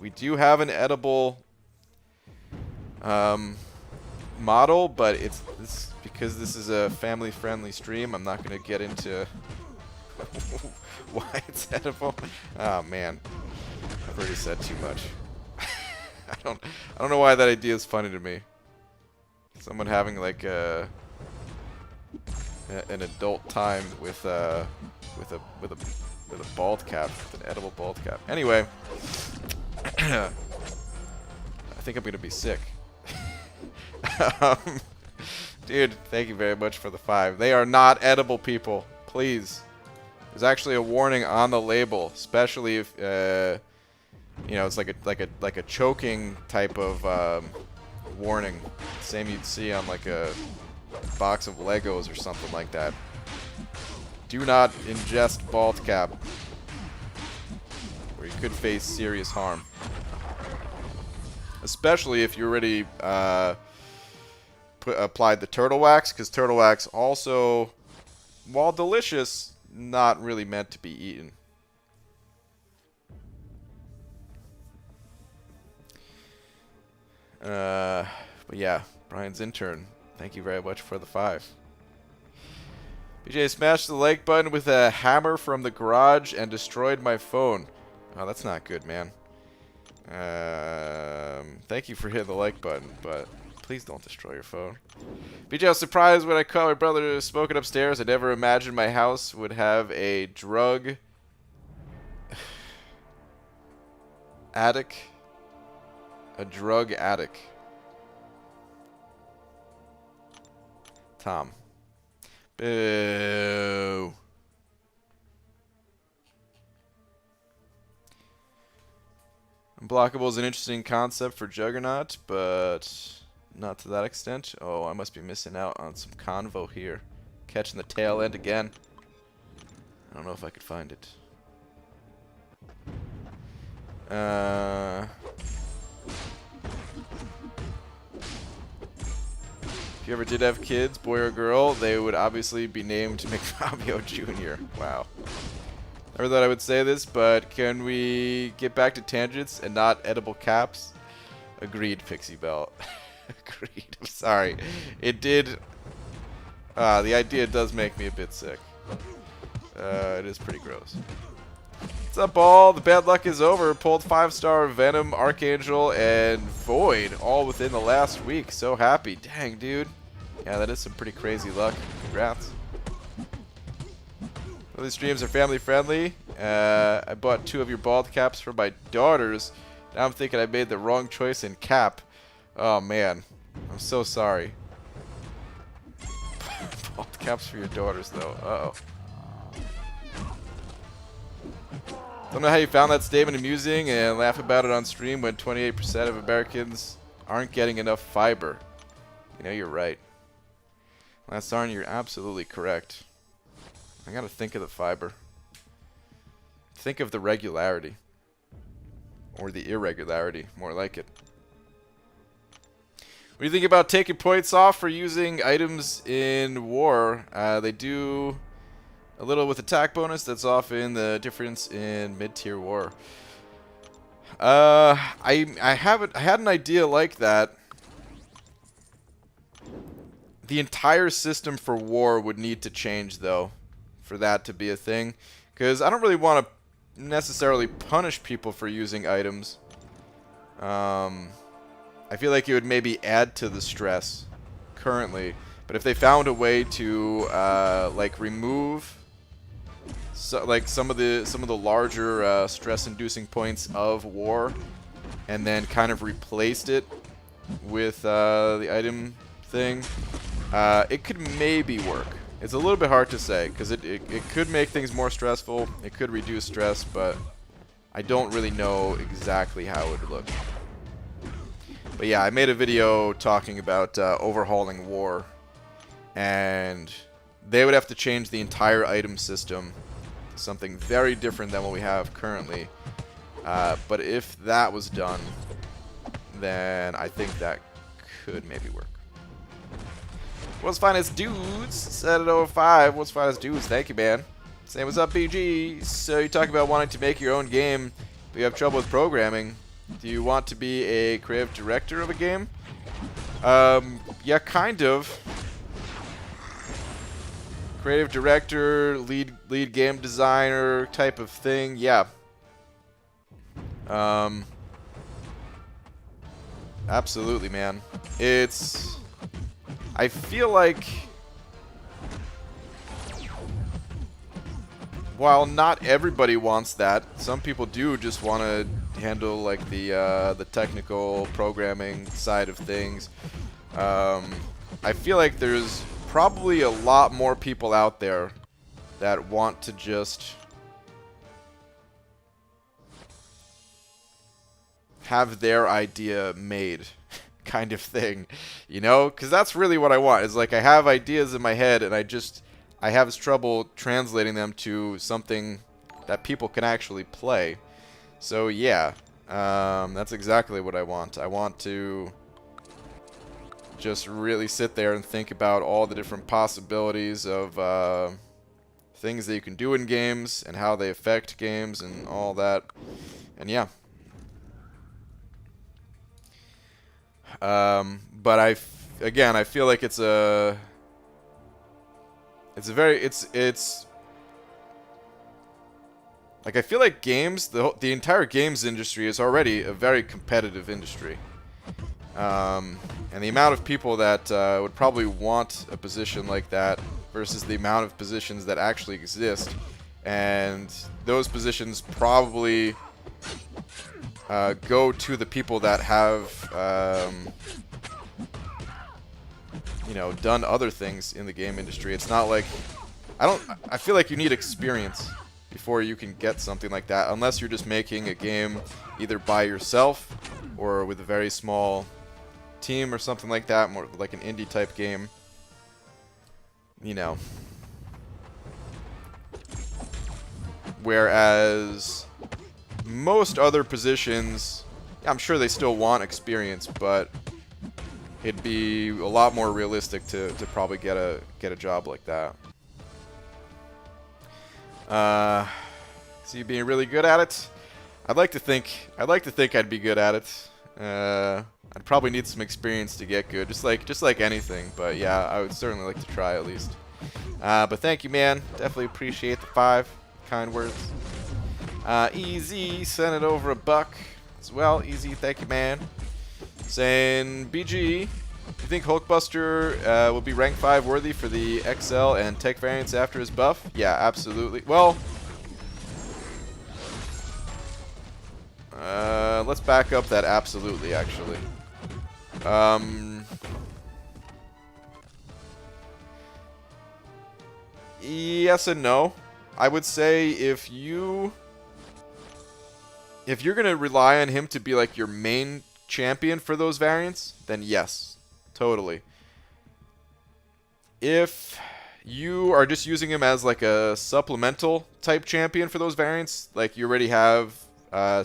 We do have an edible model, but it's because this is a family-friendly stream, I'm not going to get into why it's edible. Oh, man. I've already said too much. I don't know why that idea is funny to me. Someone having like an adult time with a bald cap, with an edible bald cap. Anyway, I think I'm gonna be sick. Dude, thank you very much for the 5. They are not edible, people. Please. There's actually a warning on the label, especially if it's like a choking type of warning. Same you'd see on like a box of Legos or something like that. Do not ingest bald cap, or you could face serious harm. especially if you already applied the turtle wax, because turtle wax also, while delicious, not really meant to be eaten. But yeah, Brian's intern. Thank you very much for the 5. BJ smashed the like button with a hammer from the garage and destroyed my phone. Oh, that's not good, man. Thank you for hitting the like button, but please don't destroy your phone. BJ, I was surprised when I caught my brother smoking upstairs. I never imagined my house would have a drug attic. A drug attic. Tom. Boo. Unblockable is an interesting concept for Juggernaut, but not to that extent. Oh, I must be missing out on some convo here. Catching the tail end again. I don't know if I could find it. If you ever did have kids, boy or girl, they would obviously be named McFabio Jr. Wow. Never thought I would say this, but can we get back to tangents and not edible caps? Agreed, Pixie Belt. Agreed. I'm sorry. It did... the idea does make me a bit sick. It is pretty gross. What's up, all? The bad luck is over. Pulled 5-star Venom, Archangel, and Void all within the last week. So happy. Dang, dude. Yeah, that is some pretty crazy luck. Congrats. Well, these streams are family friendly. I bought 2 of your bald caps for my daughters. Now I'm thinking I made the wrong choice in cap. Oh, man. I'm so sorry. Bald caps for your daughters, though. Uh-oh. Don't know how you found that statement amusing and laugh about it on stream when 28% of Americans aren't getting enough fiber. You know, you're right. Last Arn, you're absolutely correct. I gotta think of the fiber. Think of the regularity. Or the irregularity, more like it. What do you think about taking points off for using items in war? They do a little with attack bonus. That's often the difference in mid-tier war. I had an idea like that. The entire system for war would need to change, though, for that to be a thing. Because I don't really want to necessarily punish people for using items. I feel like it would maybe add to the stress currently. But if they found a way to like remove like some of the larger stress-inducing points of war, and then kind of replaced it with the item thing, it could maybe work. It's a little bit hard to say, because it could make things more stressful, it could reduce stress, but I don't really know exactly how it would look. But yeah, I made a video talking about overhauling war, and they would have to change the entire item system, something very different than what we have currently. But if that was done, then I think that could maybe work. What's Finest Dudes said at 05. What's Finest Dudes? Thank you, man. Saying what's up, BG. So you talk about wanting to make your own game, but you have trouble with programming. Do you want to be a creative director of a game? Yeah, kind of. Creative director, lead game designer type of thing. Yeah. Absolutely, man. I feel like, while not everybody wants that, some people do just want to handle like the technical programming side of things. I feel like there's probably a lot more people out there that want to just have their idea made. Kind of thing, you know, because that's really what I want. Is like I have ideas in my head and I have trouble translating them to something that people can actually play. So yeah, That's exactly what I want. I want to just really sit there and think about all the different possibilities of things that you can do in games and how they affect games and all that. And yeah. But again, I feel like it's a very like, I feel like games, the entire games industry is already a very competitive industry. And the amount of people that would probably want a position like that versus the amount of positions that actually exist. And those positions probably go to the people that have, you know, done other things in the game industry. It's not like... I feel like you need experience before you can get something like that, unless you're just making a game either by yourself or with a very small team or something like that, more like an indie type game. You know. Whereas most other positions, I'm sure they still want experience, but it'd be a lot more realistic to probably get a job like that. So you being really good at it? I'd like to think I'd be good at it. I'd probably need some experience to get good, just like anything. But yeah, I would certainly like to try at least. But thank you, man. Definitely appreciate the 5 kind words. Easy sent it over $1 as well. Easy, thank you, man. Saying BG, you think Hulkbuster will be rank 5 worthy for the XL and tech variants after his buff? Yeah, absolutely. Well, let's back up that absolutely, actually. Yes and no. I would say if you're gonna rely on him to be like your main champion for those variants, then yes, totally. If you are just using him as like a supplemental type champion for those variants, like you already have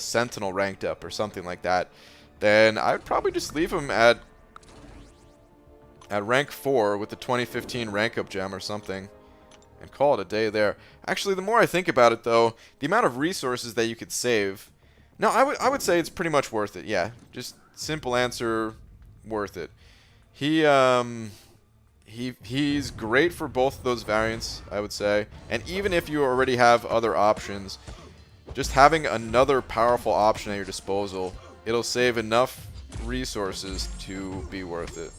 Sentinel ranked up or something like that, then I'd probably just leave him at rank 4 with the 2015 rank up gem or something and call it a day there. Actually, the more I think about it though, the amount of resources that you could save, no, I would say it's pretty much worth it. Yeah, just simple answer, worth it. He's great for both of those variants, I would say. And even if you already have other options, just having another powerful option at your disposal, it'll save enough resources to be worth it.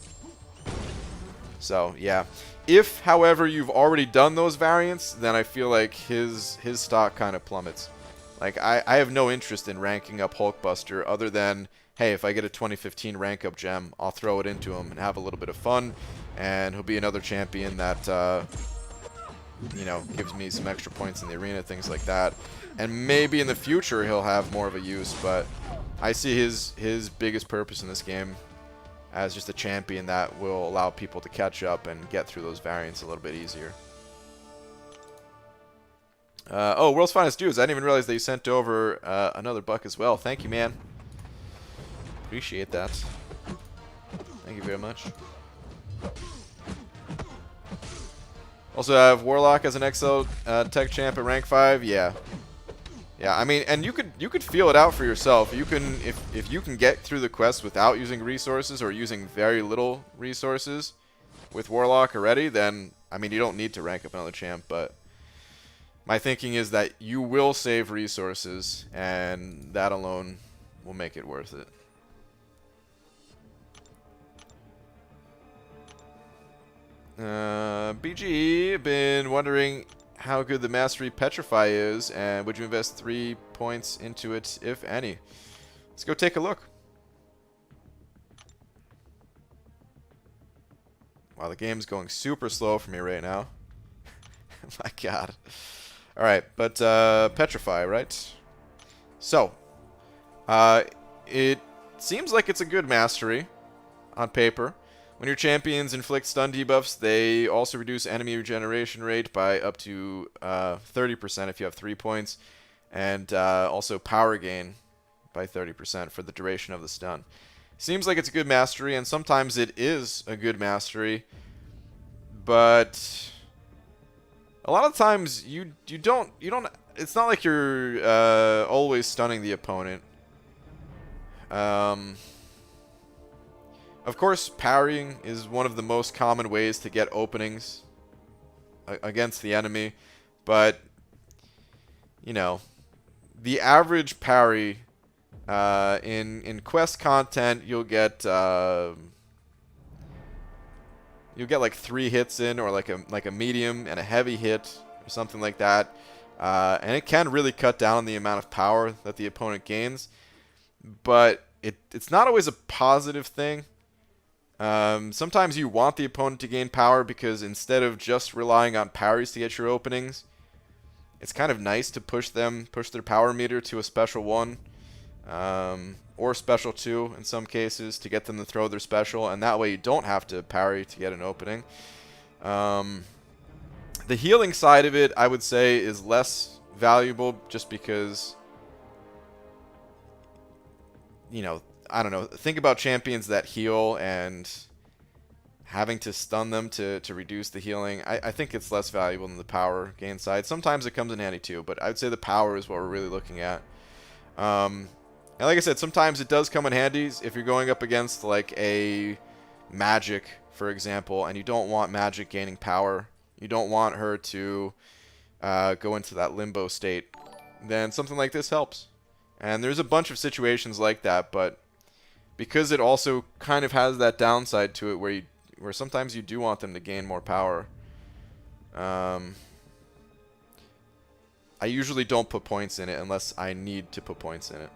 So, yeah. If, however, you've already done those variants, then I feel like his stock kind of plummets. Like, I have no interest in ranking up Hulkbuster other than, hey, if I get a 2015 rank up gem, I'll throw it into him and have a little bit of fun, and he'll be another champion that, you know, gives me some extra points in the arena, things like that. And maybe in the future he'll have more of a use, but I see his biggest purpose in this game as just a champion that will allow people to catch up and get through those variants a little bit easier. Oh, World's Finest Dudes. I didn't even realize that you sent over another $1 as well. Thank you, man. Appreciate that. Thank you very much. Also, I have Warlock as an XL tech champ at rank 5. Yeah. Yeah, I mean, and you could feel it out for yourself. You can, if you can get through the quest without using resources or using very little resources with Warlock already, then, I mean, you don't need to rank up another champ, but my thinking is that you will save resources, and that alone will make it worth it. BG, been wondering how good the Mastery Petrify is, and would you invest 3 points into it, if any? Let's go take a look. Wow, the game's going super slow for me right now. My god. Alright, but Petrify, right? So, it seems like it's a good mastery on paper. When your champions inflict stun debuffs, they also reduce enemy regeneration rate by up to 30% if you have 3 points, and also power gain by 30% for the duration of the stun. Seems like it's a good mastery, and sometimes it is a good mastery, but a lot of times you don't it's not like you're always stunning the opponent. Of course, parrying is one of the most common ways to get openings against the enemy, but you know, the average parry in quest content, you'll get like 3 hits in, or like a medium and a heavy hit or something like that, and it can really cut down on the amount of power that the opponent gains. But it's not always a positive thing. Sometimes you want the opponent to gain power because instead of just relying on parries to get your openings, it's kind of nice to push their power meter to a special 1, or special 2 in some cases, to get them to throw their special, and that way you don't have to parry to get an opening. The healing side of it, I would say, is less valuable just because, you know, I don't know, think about champions that heal and having to stun them to reduce the healing. I think it's less valuable than the power gain side. Sometimes it comes in handy too, but I would say the power is what we're really looking at. And like I said, sometimes it does come in handy if you're going up against like a Magic, for example, and you don't want Magic gaining power. You don't want her to go into that limbo state. Then something like this helps. And there's a bunch of situations like that, but because it also kind of has that downside to it where sometimes you do want them to gain more power. I usually don't put points in it unless I need to put points in it.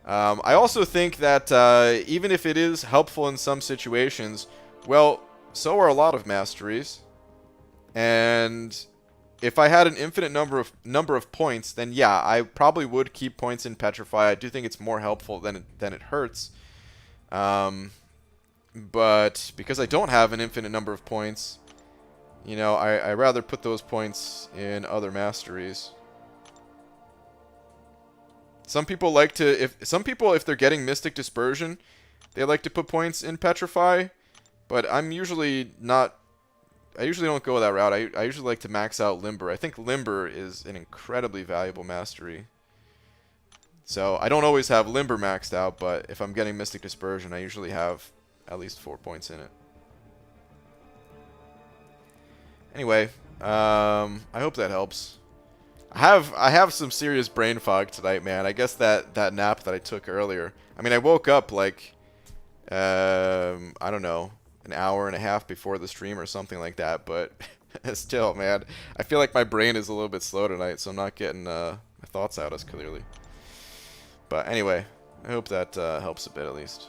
I also think that even if it is helpful in some situations, well, so are a lot of masteries. And if I had an infinite number of points, then yeah, I probably would keep points in Petrify. I do think it's more helpful than it hurts. But because I don't have an infinite number of points, you know, I rather put those points in other masteries. Some people like to, if they're getting Mystic Dispersion, they like to put points in Petrify, but I'm usually not. I usually don't go that route. I usually like to max out Limber. I think Limber is an incredibly valuable mastery. So I don't always have Limber maxed out, but if I'm getting Mystic Dispersion, I usually have at least 4 points in it. Anyway, I hope that helps. I have some serious brain fog tonight, man. I guess that nap that I took earlier. I mean, I woke up like, I don't know, an hour and a half before the stream or something like that, but still, man, I feel like my brain is a little bit slow tonight, so I'm not getting my thoughts out as clearly. But anyway, I hope that helps a bit at least.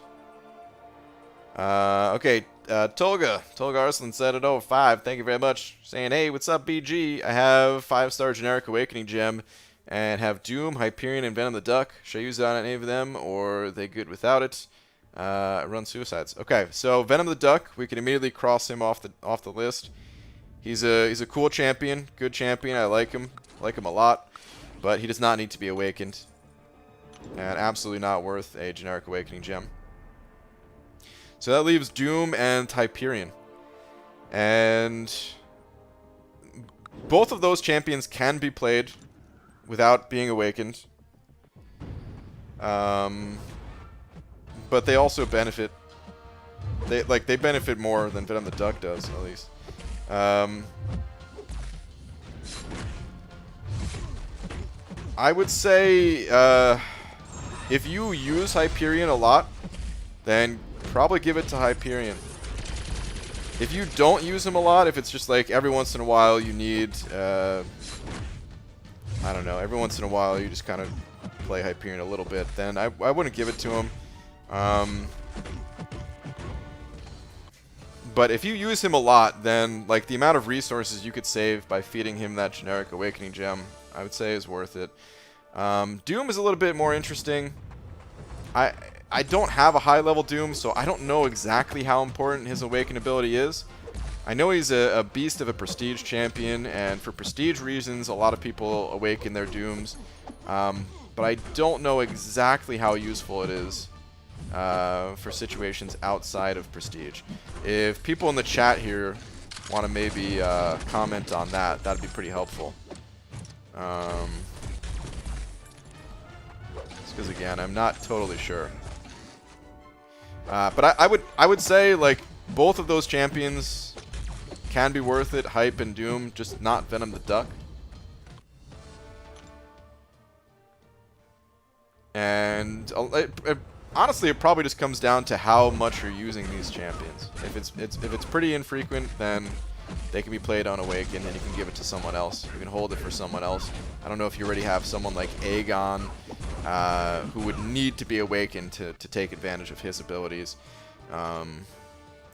Okay, Tolga Arslan said it over 5. Thank you very much. Saying, hey, what's up, BG? I have 5-star generic Awakening Gem and have Doom, Hyperion, and Venom the Duck. Should I use it on any of them, or are they good without it? Run Suicides. Okay, so Venom the Duck, we can immediately cross him off the list. He's a cool champion, good champion. I like him a lot, but he does not need to be awakened, and absolutely not worth a generic Awakening Gem. So that leaves Doom and Hyperion, and both of those champions can be played without being awakened. But they also benefit. They benefit more than Venom the Duck does, at least. I would say if you use Hyperion a lot, then probably give it to Hyperion. If you don't use him a lot, if it's just like every once in a while you need, I don't know, every once in a while you just kind of play Hyperion a little bit, then I wouldn't give it to him. But if you use him a lot, then like the amount of resources you could save by feeding him that generic Awakening Gem, I would say is worth it. Doom is a little bit more interesting. I don't have a high level Doom, so I don't know exactly how important his Awaken ability is. I know he's a beast of a prestige champion, and for prestige reasons, a lot of people awaken their Dooms. but I don't know exactly how useful it is for situations outside of Prestige. If people in the chat here want to maybe comment on that, that'd be pretty helpful. Because again, I'm not totally sure. But I would say like both of those champions can be worth it. Hype and Doom, just not Venom the Duck. And honestly, it probably just comes down to how much you're using these champions. If it's pretty infrequent, then they can be played on Awaken, and you can give it to someone else. You can hold it for someone else. I don't know if you already have someone like Aegon, who would need to be Awakened to take advantage of his abilities.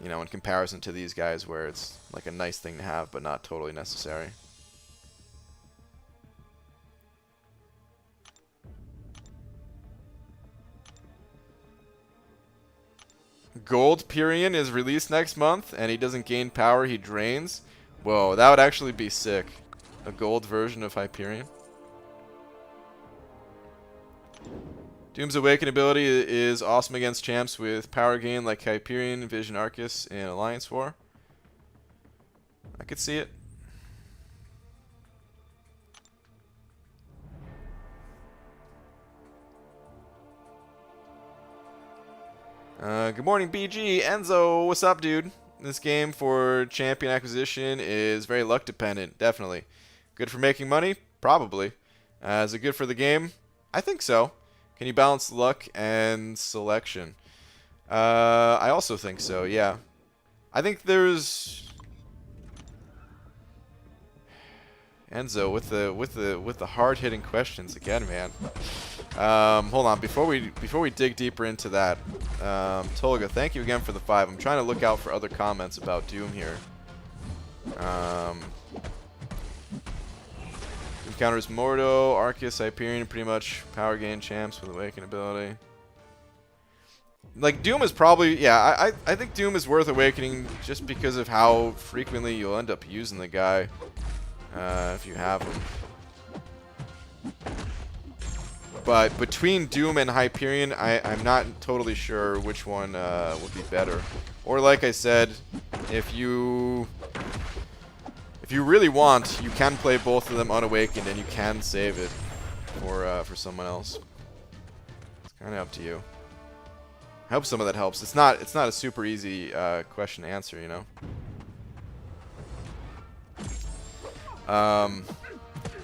You know, in comparison to these guys, where it's like a nice thing to have, but not totally necessary. Gold Pyrian is released next month, and he doesn't gain power, he drains. Whoa, that would actually be sick. A gold version of Hyperion. Doom's Awaken ability is awesome against champs with power gain like Hyperion, Vision Arcus, and Alliance War. I could see it. Good morning, BG. Enzo, what's up, dude? This game for champion acquisition is very luck dependent, definitely. Good for making money? Probably. Is it good for the game? I think so. Can you balance luck and selection? I also think so, yeah. I think there's Enzo with the hard-hitting questions again, man. Hold on, before we dig deeper into that, Tolga, thank you again for the 5. I'm trying to look out for other comments about Doom here. Encounters Mordo, Arcus, Hyperion, pretty much power gain champs with Awaken ability. Like, Doom is probably, yeah, I think Doom is worth Awakening just because of how frequently you'll end up using the guy, if you have him. But between Doom and Hyperion, I'm not totally sure which one would be better. Or like I said, if you really want, you can play both of them unawakened, and you can save it for someone else. It's kind of up to you. I hope some of that helps. It's not a super easy question to answer, you know.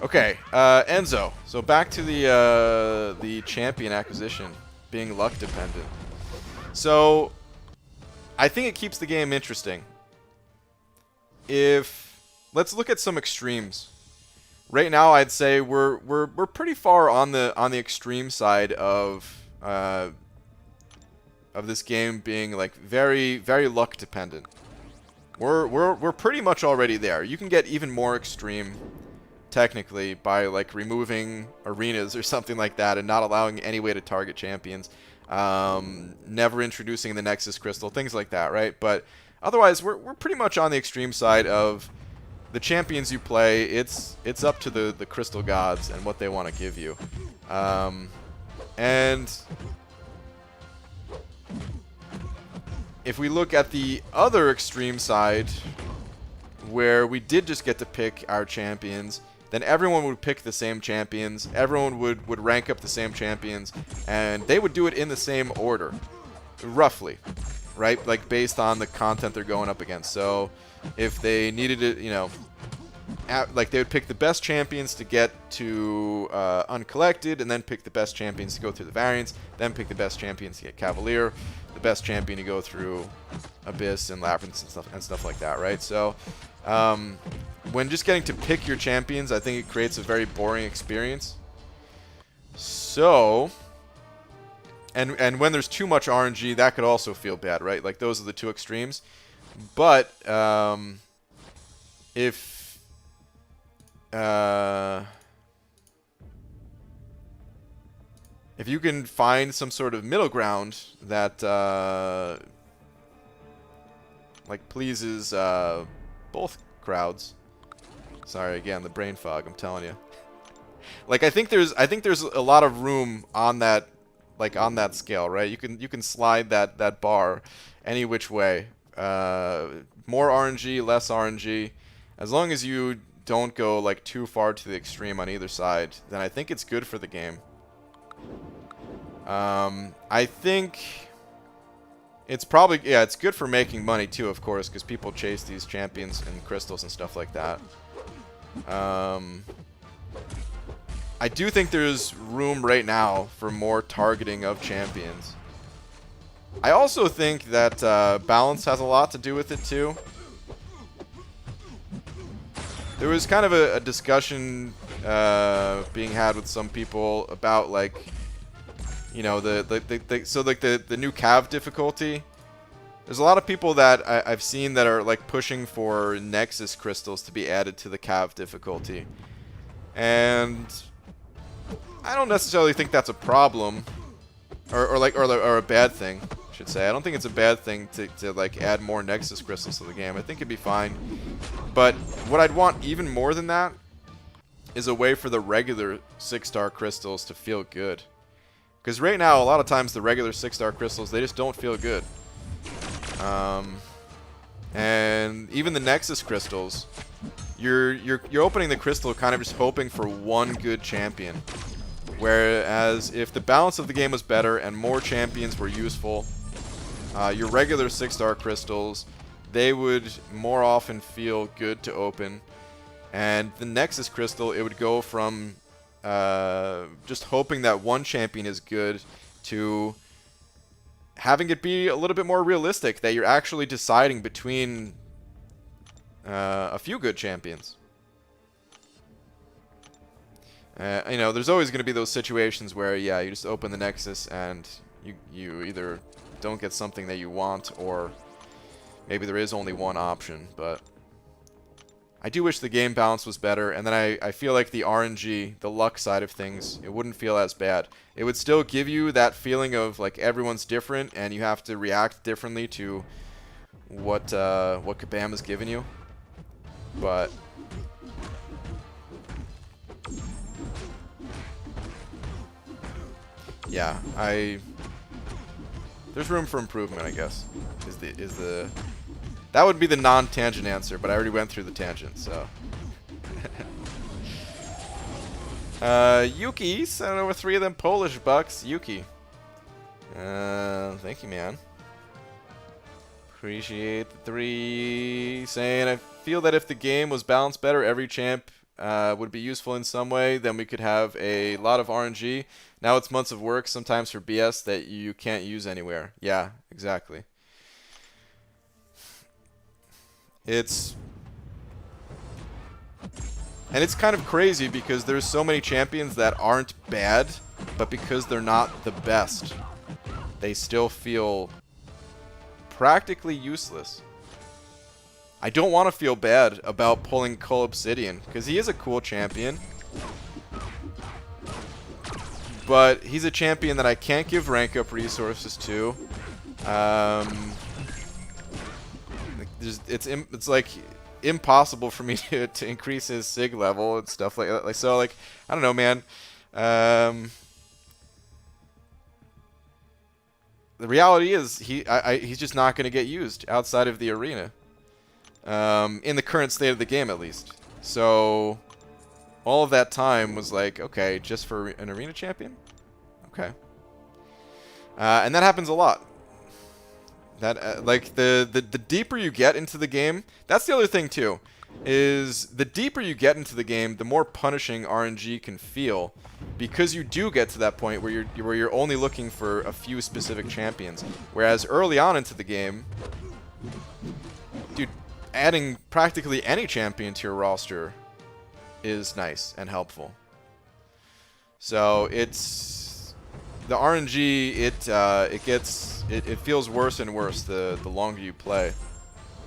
Okay, Enzo. So back to the champion acquisition being luck dependent. So I think it keeps the game interesting. Let's look at some extremes. Right now, I'd say we're pretty far on the extreme side of this game being like very luck dependent. We're pretty much already there. You can get even more extreme technically by like removing arenas or something like that and not allowing any way to target champions, never introducing the Nexus Crystal, things like that, right? But otherwise, we're pretty much on the extreme side of the champions you play. It's up to the Crystal Gods and what they want to give you. And if we look at the other extreme side, where we did just get to pick our champions, then everyone would pick the same champions, everyone would rank up the same champions, and they would do it in the same order, roughly, right? Like based on the content they're going up against. So if they needed it, you know, like they would pick the best champions to get to Uncollected, and then pick the best champions to go through the variants, then pick the best champions to get Cavalier, the best champion to go through Abyss and Labyrinths and stuff like that, right? So when just getting to pick your champions, I think it creates a very boring experience. So, and when there's too much RNG, that could also feel bad, right? Like those are the two extremes. But if you can find some sort of middle ground that like pleases both crowds. Sorry again, the brain fog, I'm telling you. Like I think there's a lot of room on that, like on that scale, right? You can slide that bar any which way. More RNG, less RNG. As long as you don't go like too far to the extreme on either side, then I think it's good for the game. I think it's probably, yeah, it's good for making money too, of course, because people chase these champions and crystals and stuff like that. I do think there's room right now for more targeting of champions. I also think that balance has a lot to do with it too. There was kind of a discussion being had with some people about, like, you know, the new cav difficulty. There's a lot of people that I've seen that are like pushing for Nexus crystals to be added to the cav difficulty, and I don't necessarily think that's a problem, or a bad thing, I should say. I don't think it's a bad thing to like add more Nexus crystals to the game. I think it'd be fine. But what I'd want even more than that is a way for the regular 6-star crystals to feel good. Because right now, a lot of times the regular 6-star crystals, they just don't feel good. And even the Nexus crystals, you're opening the crystal kind of just hoping for one good champion. Whereas if the balance of the game was better and more champions were useful, your regular 6-star crystals, they would more often feel good to open. And the Nexus crystal, it would go from just hoping that one champion is good to having it be a little bit more realistic, that you're actually deciding between a few good champions. You know, there's always going to be those situations where, yeah, you just open the Nexus and you either don't get something that you want, or maybe there is only one option. But I do wish the game balance was better, and then I feel like the RNG, the luck side of things, it wouldn't feel as bad. It would still give you that feeling of like everyone's different and you have to react differently to what Kabam has given you. But yeah, there's room for improvement, I guess. That would be the non-tangent answer, but I already went through the tangent, so. Yuki sent over 3 of them Polish bucks. Yuki. Thank you, man. Appreciate the 3. Saying, I feel that if the game was balanced better, every champ would be useful in some way, then we could have a lot of RNG. Now it's months of work, sometimes for BS that you can't use anywhere. Yeah, exactly. It's kind of crazy because there's so many champions that aren't bad, but because they're not the best, they still feel practically useless. I don't want to feel bad about pulling Cull Obsidian, because he is a cool champion. But he's a champion that I can't give rank up resources to. It's like impossible for me to increase his sig level and stuff like that. So like, I don't know, man. The reality is he's just not going to get used outside of the arena. In the current state of the game, at least. So all of that time was like, okay, just for an arena champion? Okay. And that happens a lot. That like the deeper you get into the game, that's the other thing too, is the deeper you get into the game, the more punishing RNG can feel, because you do get to that point where you're only looking for a few specific champions. Whereas early on into the game, dude, adding practically any champion to your roster is nice and helpful. So it's the RNG. It feels worse and worse the longer you play,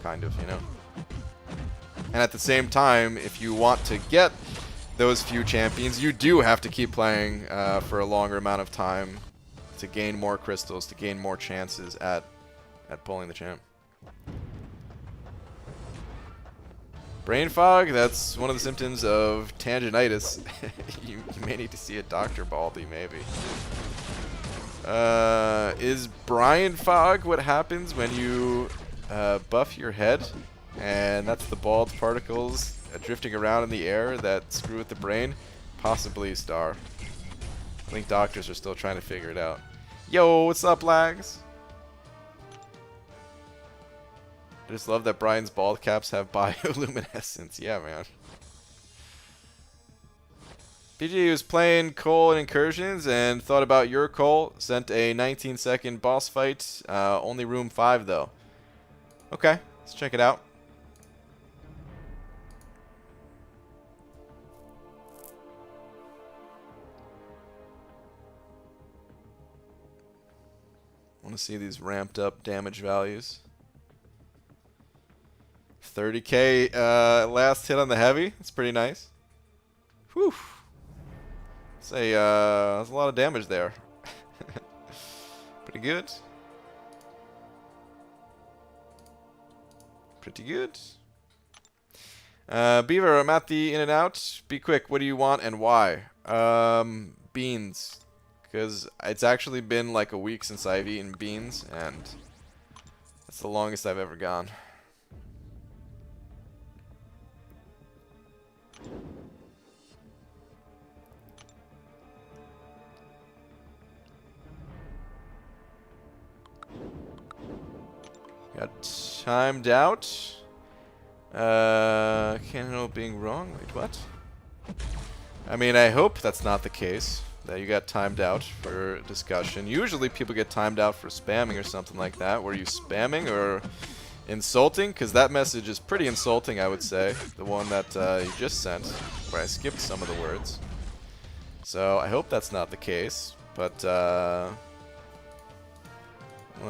kind of, you know. And at the same time, if you want to get those few champions, you do have to keep playing for a longer amount of time to gain more crystals, to gain more chances at pulling the champ. Brain fog, that's one of the symptoms of tangentitis. You may need to see a doctor, Baldy, maybe. Is brain fog what happens when you buff your head? And that's the bald particles drifting around in the air that screw with the brain? Possibly, Star. I think doctors are still trying to figure it out. Yo, what's up, lags? I just love that Brian's bald caps have bioluminescence. Yeah, man. PG was playing Cole in Incursions and thought about your Cole. Sent a 19-second boss fight. Only room 5, though. Okay, let's check it out. Want to see these ramped up damage values. 30k last hit on the heavy. That's pretty nice. Whew. Say, there's a lot of damage there. Pretty good. Pretty good. Beaver, I'm at the in and out. Be quick. What do you want and why? Beans. Because it's actually been like a week since I've eaten beans, and that's the longest I've ever gone. Got timed out. Can't handle being wrong. Wait, what? I mean, I hope that's not the case, that you got timed out for discussion. Usually people get timed out for spamming or something like that. Were you spamming or insulting? Because that message is pretty insulting, I would say. The one that you just sent, where I skipped some of the words. So I hope that's not the case. But let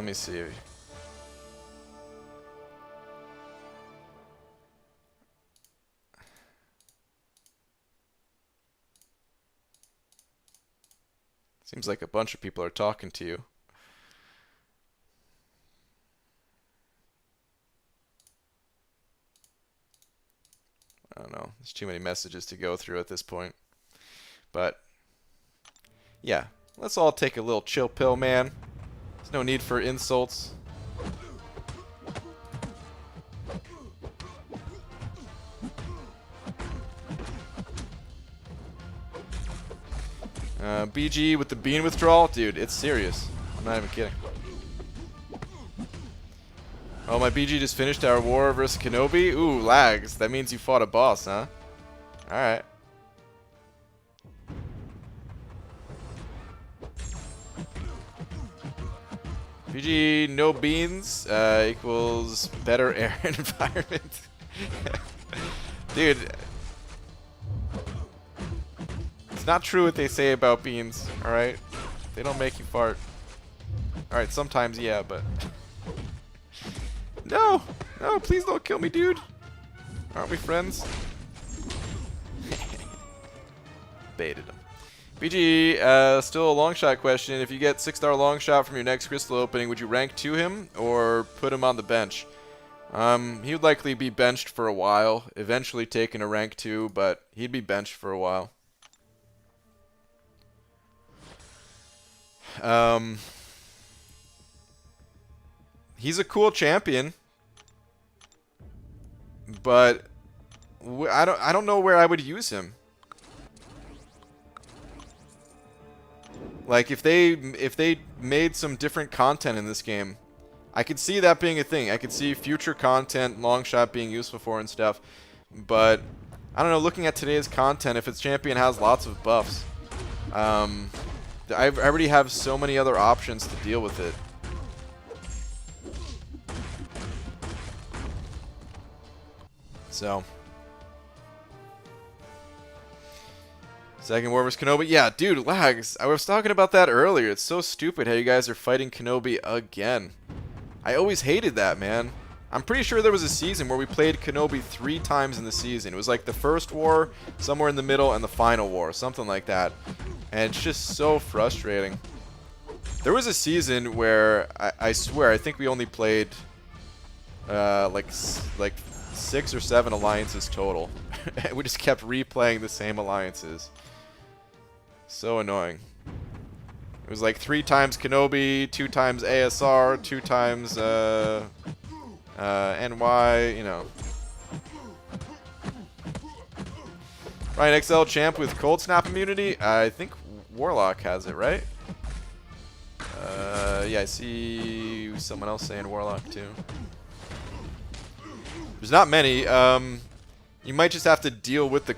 me see. Seems like a bunch of people are talking to you. I don't know. There's too many messages to go through at this point. But, yeah. Let's all take a little chill pill, man. There's no need for insults. BG with the bean withdrawal? Dude, it's serious. I'm not even kidding. Oh, my BG just finished our war versus Kenobi? Ooh, lags. That means you fought a boss, huh? Alright. BG no beans equals better air environment. Dude. It's not true what they say about beans, alright? They don't make you fart. Alright, sometimes yeah, but... No! No, please don't kill me, dude! Aren't we friends? Baited him. BG, still a long shot question. If you get 6-star long shot from your next crystal opening, would you rank 2 him or put him on the bench? He would likely be benched for a while, eventually taken a rank 2, but he'd be benched for a while. He's a cool champion, but I don't know where I would use him. Like if they made some different content in this game, I could see that being a thing. I could see future content, long shot being useful for and stuff. But I don't know. Looking at today's content, if its champion has lots of buffs, I already have so many other options to deal with it. So, second war versus Kenobi. Yeah, dude, lags. I was talking about that earlier. It's so stupid how you guys are fighting Kenobi again. I always hated that, man. I'm pretty sure there was a season where we played Kenobi 3 times in the season. It was like the first war, somewhere in the middle, and the final war, something like that. And it's just so frustrating. There was a season where I swear I think we only played like 6 or 7 alliances total. We just kept replaying the same alliances. So annoying. It was like 3 times Kenobi, 2 times ASR, 2 times NY, you know. Ryan XL champ with cold snap immunity. I think Warlock has it, right? Yeah, I see someone else saying Warlock too. There's not many. You might just have to deal with the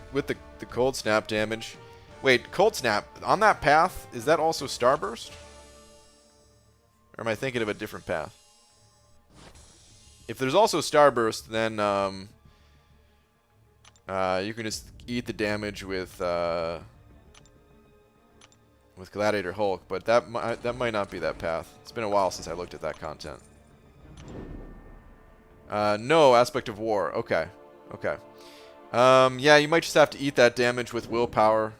cold snap damage. Wait, cold snap on that path, is that also Starburst? Or am I thinking of a different path? If there's also Starburst, then you can just eat the damage with Gladiator Hulk, but that might not be that path. It's been a while since I looked at that content. No, Aspect of War. Okay. Okay. Yeah, you might just have to eat that damage with willpower.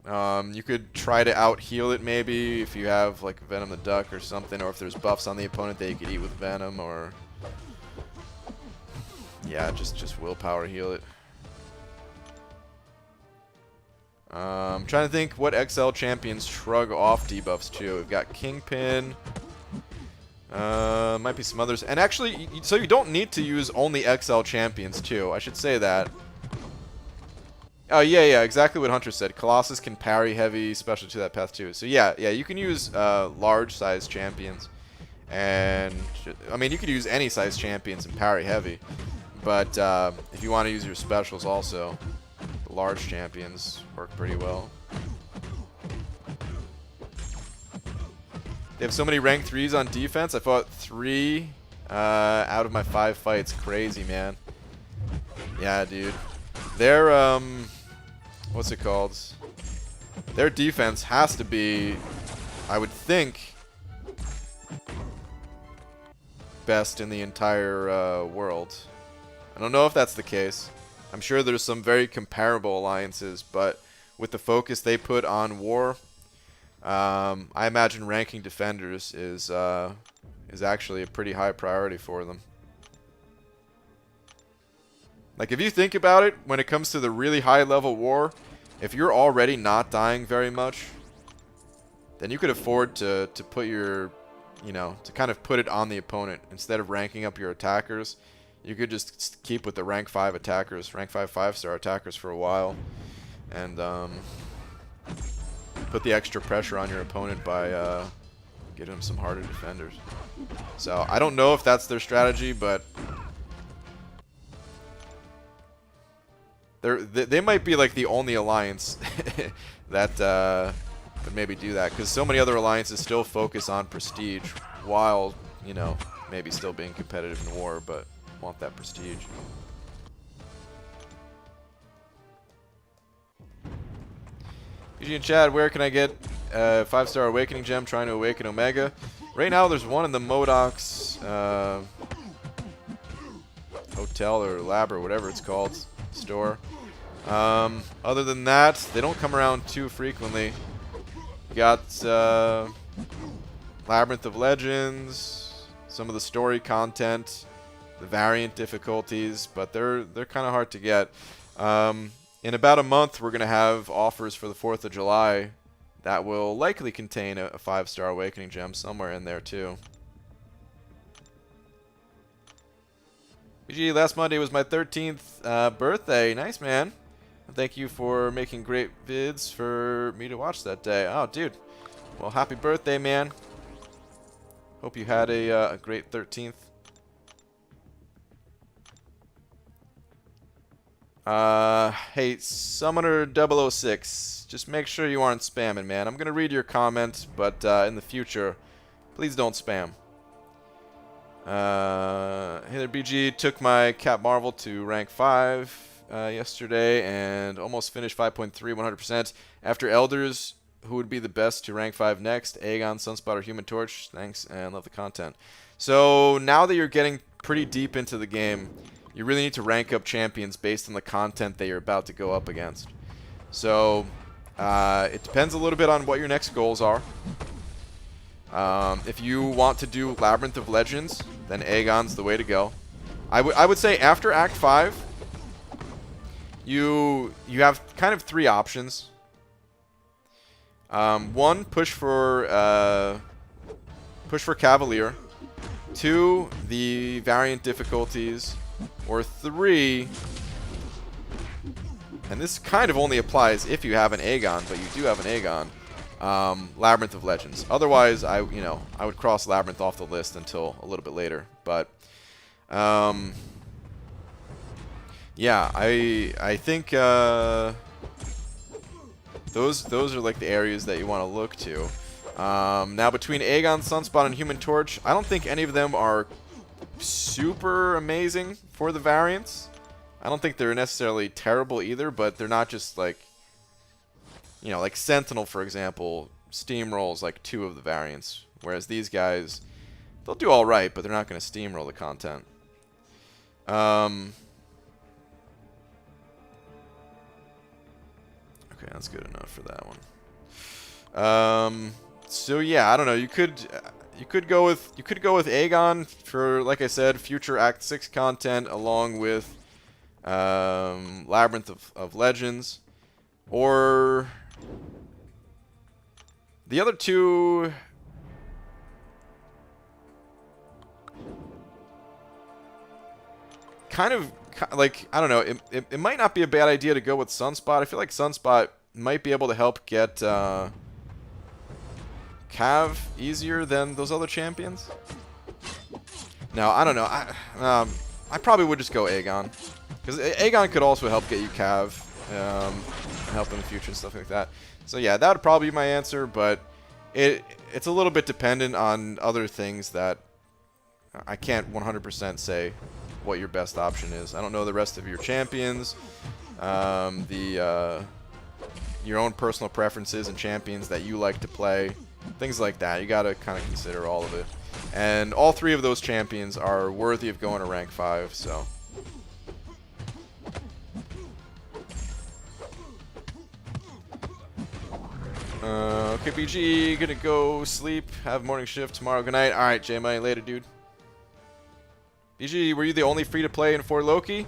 You could try to out-heal it maybe if you have like Venom the Duck or something, or if there's buffs on the opponent that you could eat with Venom, or... Yeah, just willpower heal it. I'm trying to think what XL champions shrug off debuffs too. We've got Kingpin. Might be some others. And actually, so you don't need to use only XL champions too. I should say that. Oh, yeah, exactly what Hunter said. Colossus can parry heavy, special to that path too. So yeah, you can use large size champions. And, I mean, you could use any size champions and parry heavy. But if you want to use your specials also, the large champions work pretty well. They have so many rank 3s on defense. I fought 3 out of my 5 fights. Crazy, man. Yeah, dude. Their, what's it called? Their defense has to be, I would think, best in the entire world. I don't know if that's the case. I'm sure there's some very comparable alliances, but with the focus they put on war, I imagine ranking defenders is actually a pretty high priority for them. Like, if you think about it, when it comes to the really high level war, if you're already not dying very much, then you could afford to put your, you know, to kind of put it on the opponent instead of ranking up your attackers. You could just keep with the rank 5 attackers, rank 5 5-star attackers for a while, and put the extra pressure on your opponent by getting them some harder defenders. So I don't know if that's their strategy, but they might be like the only alliance that would maybe do that, because so many other alliances still focus on prestige while, you know, maybe still being competitive in war, but want that prestige. PG and Chad, where can I get a 5-star awakening gem trying to awaken Omega? Right now there's one in the MODOK's hotel or lab or whatever it's called store. Other than that, they don't come around too frequently. You got Labyrinth of Legends, some of the story content, the variant difficulties, but they're kind of hard to get. In about a month, we're going to have offers for the 4th of July that will likely contain a 5-star awakening gem somewhere in there too. BG, last Monday was my 13th birthday. Nice, man. Thank you for making great vids for me to watch that day. Oh, dude. Well, happy birthday, man. Hope you had a great 13th. Hey, Summoner 006, just make sure you aren't spamming, man. I'm gonna read your comment, but in the future, please don't spam. Hey there, BG. Took my Cap Marvel to rank 5 yesterday and almost finished 5.3 100%. After Elders, who would be the best to rank 5 next? Aegon, Sunspotter, Human Torch. Thanks, and love the content. So now that you're getting pretty deep into the game, you really need to rank up champions based on the content that you're about to go up against. So it depends a little bit on what your next goals are. If you want to do Labyrinth of Legends, then Aegon's the way to go. I would say after Act 5, you have kind of 3 options. One, push for Cavalier. 2, the variant difficulties. Or 3, and this kind of only applies if you have an Aegon, but you do have an Aegon, Labyrinth of Legends. Otherwise, I would cross Labyrinth off the list until a little bit later. But yeah, I think those are like the areas that you want to look to. Now between Aegon, Sunspot, and Human Torch, I don't think any of them are super amazing for the variants. I don't think they're necessarily terrible either, but they're not just like, you know, like Sentinel, for example, steamrolls like 2 of the variants, whereas these guys, they'll do all right, but they're not going to steamroll the content. Okay, that's good enough for that one. So yeah, I don't know. You could go with Aegon for, like I said, future Act 6 content, along with Labyrinth of Legends, or the other 2. Kind of like, I don't know. It might not be a bad idea to go with Sunspot. I feel like Sunspot might be able to help get Cav easier than those other champions. Now, I don't know. I probably would just go Aegon, because Aegon could also help get you Cav, help in the future and stuff like that. So yeah, that would probably be my answer, but it's a little bit dependent on other things that I can't 100% say what your best option is. I don't know the rest of your champions, your own personal preferences and champions that you like to play, things like that. You gotta kind of consider all of it. And all 3 of those champions are worthy of going to rank 5, so. Okay, BG, gonna go sleep, have morning shift tomorrow. Good night. Alright, J-Money, later, dude. BG, were you the only free-to-play in For Loki?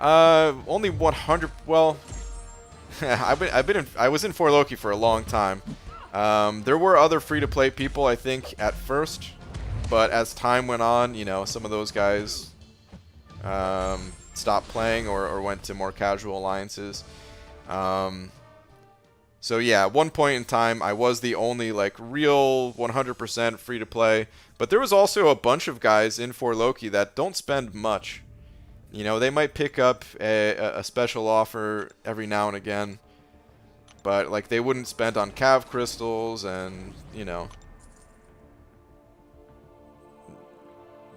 Only 100, well, I was in For Loki for a long time. There were other free-to-play people, I think, at first, but as time went on, you know, some of those guys stopped playing or went to more casual alliances. So yeah, at one point in time, I was the only like real 100% free-to-play, but there was also a bunch of guys in For Loki that don't spend much. You know, they might pick up a special offer every now and again, but like they wouldn't spend on Cav crystals, and you know,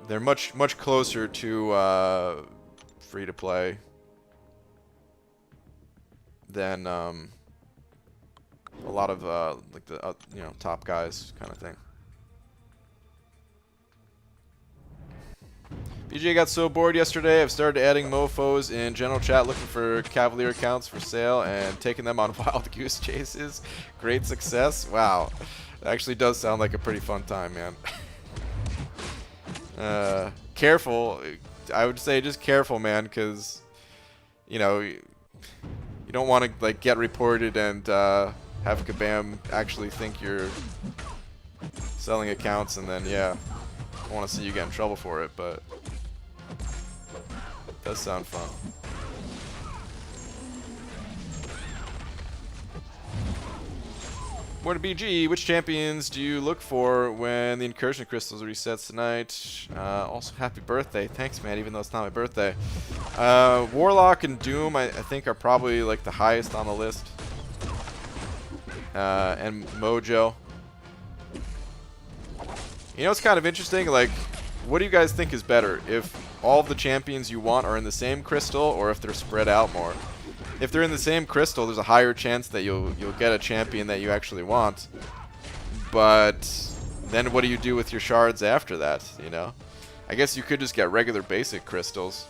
they're much closer to free to play than a lot of like the you know, top guys kind of thing. BJ got so bored yesterday, I've started adding mofos in general chat looking for Cavalier accounts for sale and taking them on wild goose chases. Great success. Wow. It actually does sound like a pretty fun time, man. Careful. I would say just careful, man, because, you know, you don't want to like get reported and have Kabam actually think you're selling accounts, and then, yeah, I want to see you get in trouble for it, but it does sound fun. More to BG, which champions do you look for when the Incursion crystals resets tonight? Also, happy birthday. Thanks, man, even though it's not my birthday. Warlock and Doom, I think, are probably like the highest on the list. And Mojo. You know, it's kind of interesting, like, what do you guys think is better? If all of the champions you want are in the same crystal, or if they're spread out more? If they're in the same crystal, there's a higher chance that you'll get a champion that you actually want. But then what do you do with your shards after that, you know? I guess you could just get regular basic crystals,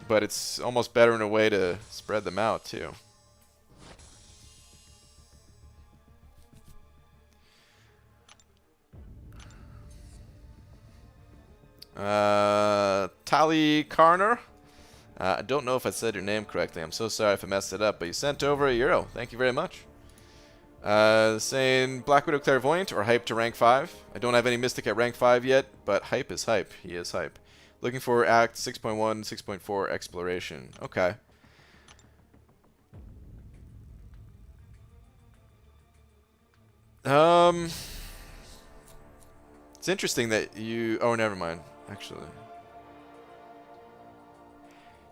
but it's almost better in a way to spread them out too. Tali Karner. I don't know if I said your name correctly. I'm so sorry if I messed it up, but you sent over a euro. Thank you very much. Saying Black Widow Clairvoyant or hype to rank 5. I don't have any Mystic at rank 5 yet, but hype is hype. He is hype. Looking for Act 6.1, 6.4 Exploration. Okay. It's interesting that you... Oh, never mind, actually.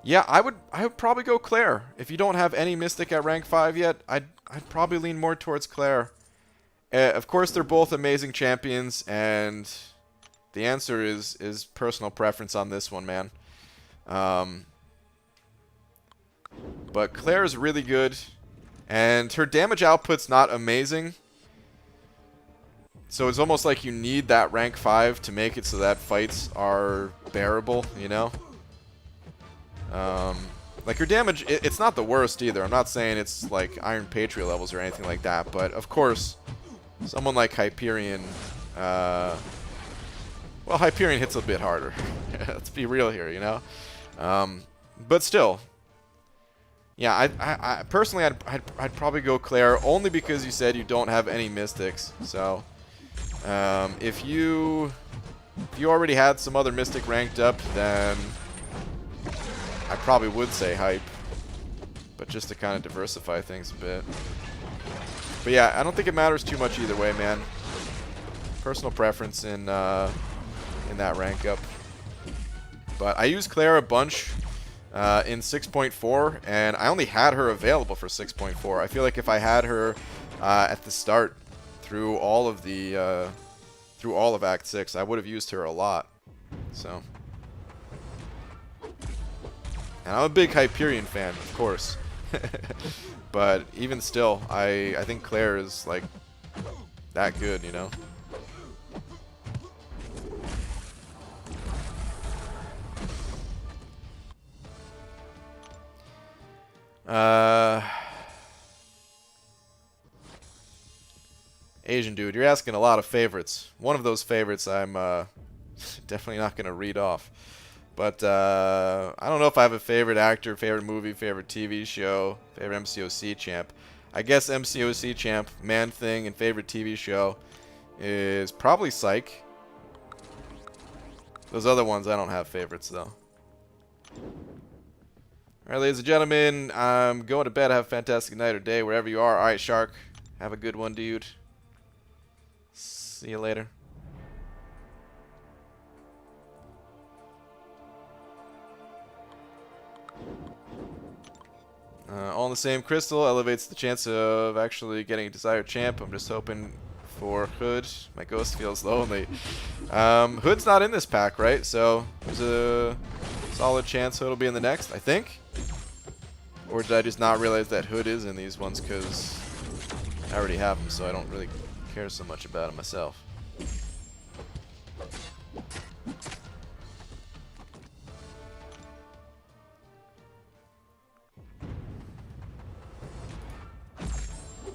Yeah, I would probably go Claire. If you don't have any Mystic at rank 5 yet, I'd probably lean more towards Claire. Of course, they're both amazing champions, and the answer is personal preference on this one, man. But Claire is really good, and her damage output's not amazing. So it's almost like you need that rank 5 to make it so that fights are bearable, you know? Like her damage, it's not the worst either. I'm not saying it's like Iron Patriot levels or anything like that, but of course, someone like Hyperion, well, Hyperion hits a bit harder. Let's be real here, you know? But still, yeah, I personally, I'd probably go Claire, only because you said you don't have any Mystics. So, if you already had some other Mystic ranked up, then I probably would say hype, but just to kind of diversify things a bit. But yeah, I don't think it matters too much either way, man. Personal preference in that rank up. But I use Claire a bunch in 6.4, and I only had her available for 6.4. I feel like if I had her at the start through all of the through all of Act 6, I would have used her a lot. So. And I'm a big Hyperion fan, of course. But even still, I think Claire is, like, that good, you know? Asian dude, you're asking a lot of favorites. One of those favorites I'm definitely not going to read off. But I don't know if I have a favorite actor, favorite movie, favorite TV show, favorite MCOC champ. I guess MCOC champ, Man Thing, and favorite TV show is probably Psych. Those other ones, I don't have favorites, though. Alright, ladies and gentlemen, I'm going to bed. Have a fantastic night or day, wherever you are. Alright, Shark, have a good one, dude. See you later. All in the same crystal elevates the chance of actually getting a desired champ. I'm just hoping for Hood. My ghost feels lonely. Hood's not in this pack, right? So there's a solid chance Hood will be in the next, I think. Or did I just not realize that Hood is in these ones because I already have him, so I don't really care so much about him myself.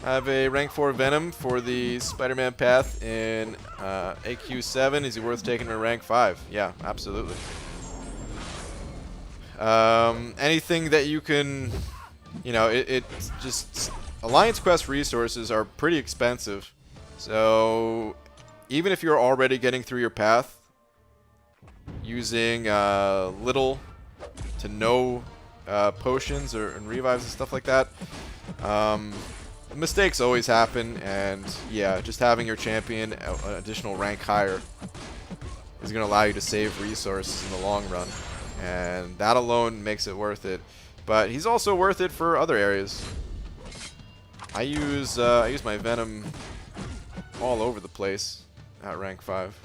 I have a rank 4 Venom for the Spider-Man path in AQ7. Is he worth taking to rank 5? Yeah, absolutely. Anything that you can, you know, it's just Alliance Quest resources are pretty expensive. So even if you're already getting through your path using little to no potions and revives and stuff like that, mistakes always happen, and yeah, just having your champion an additional rank higher is going to allow you to save resources in the long run, and that alone makes it worth it. But he's also worth it for other areas. I use my Venom all over the place at rank 5.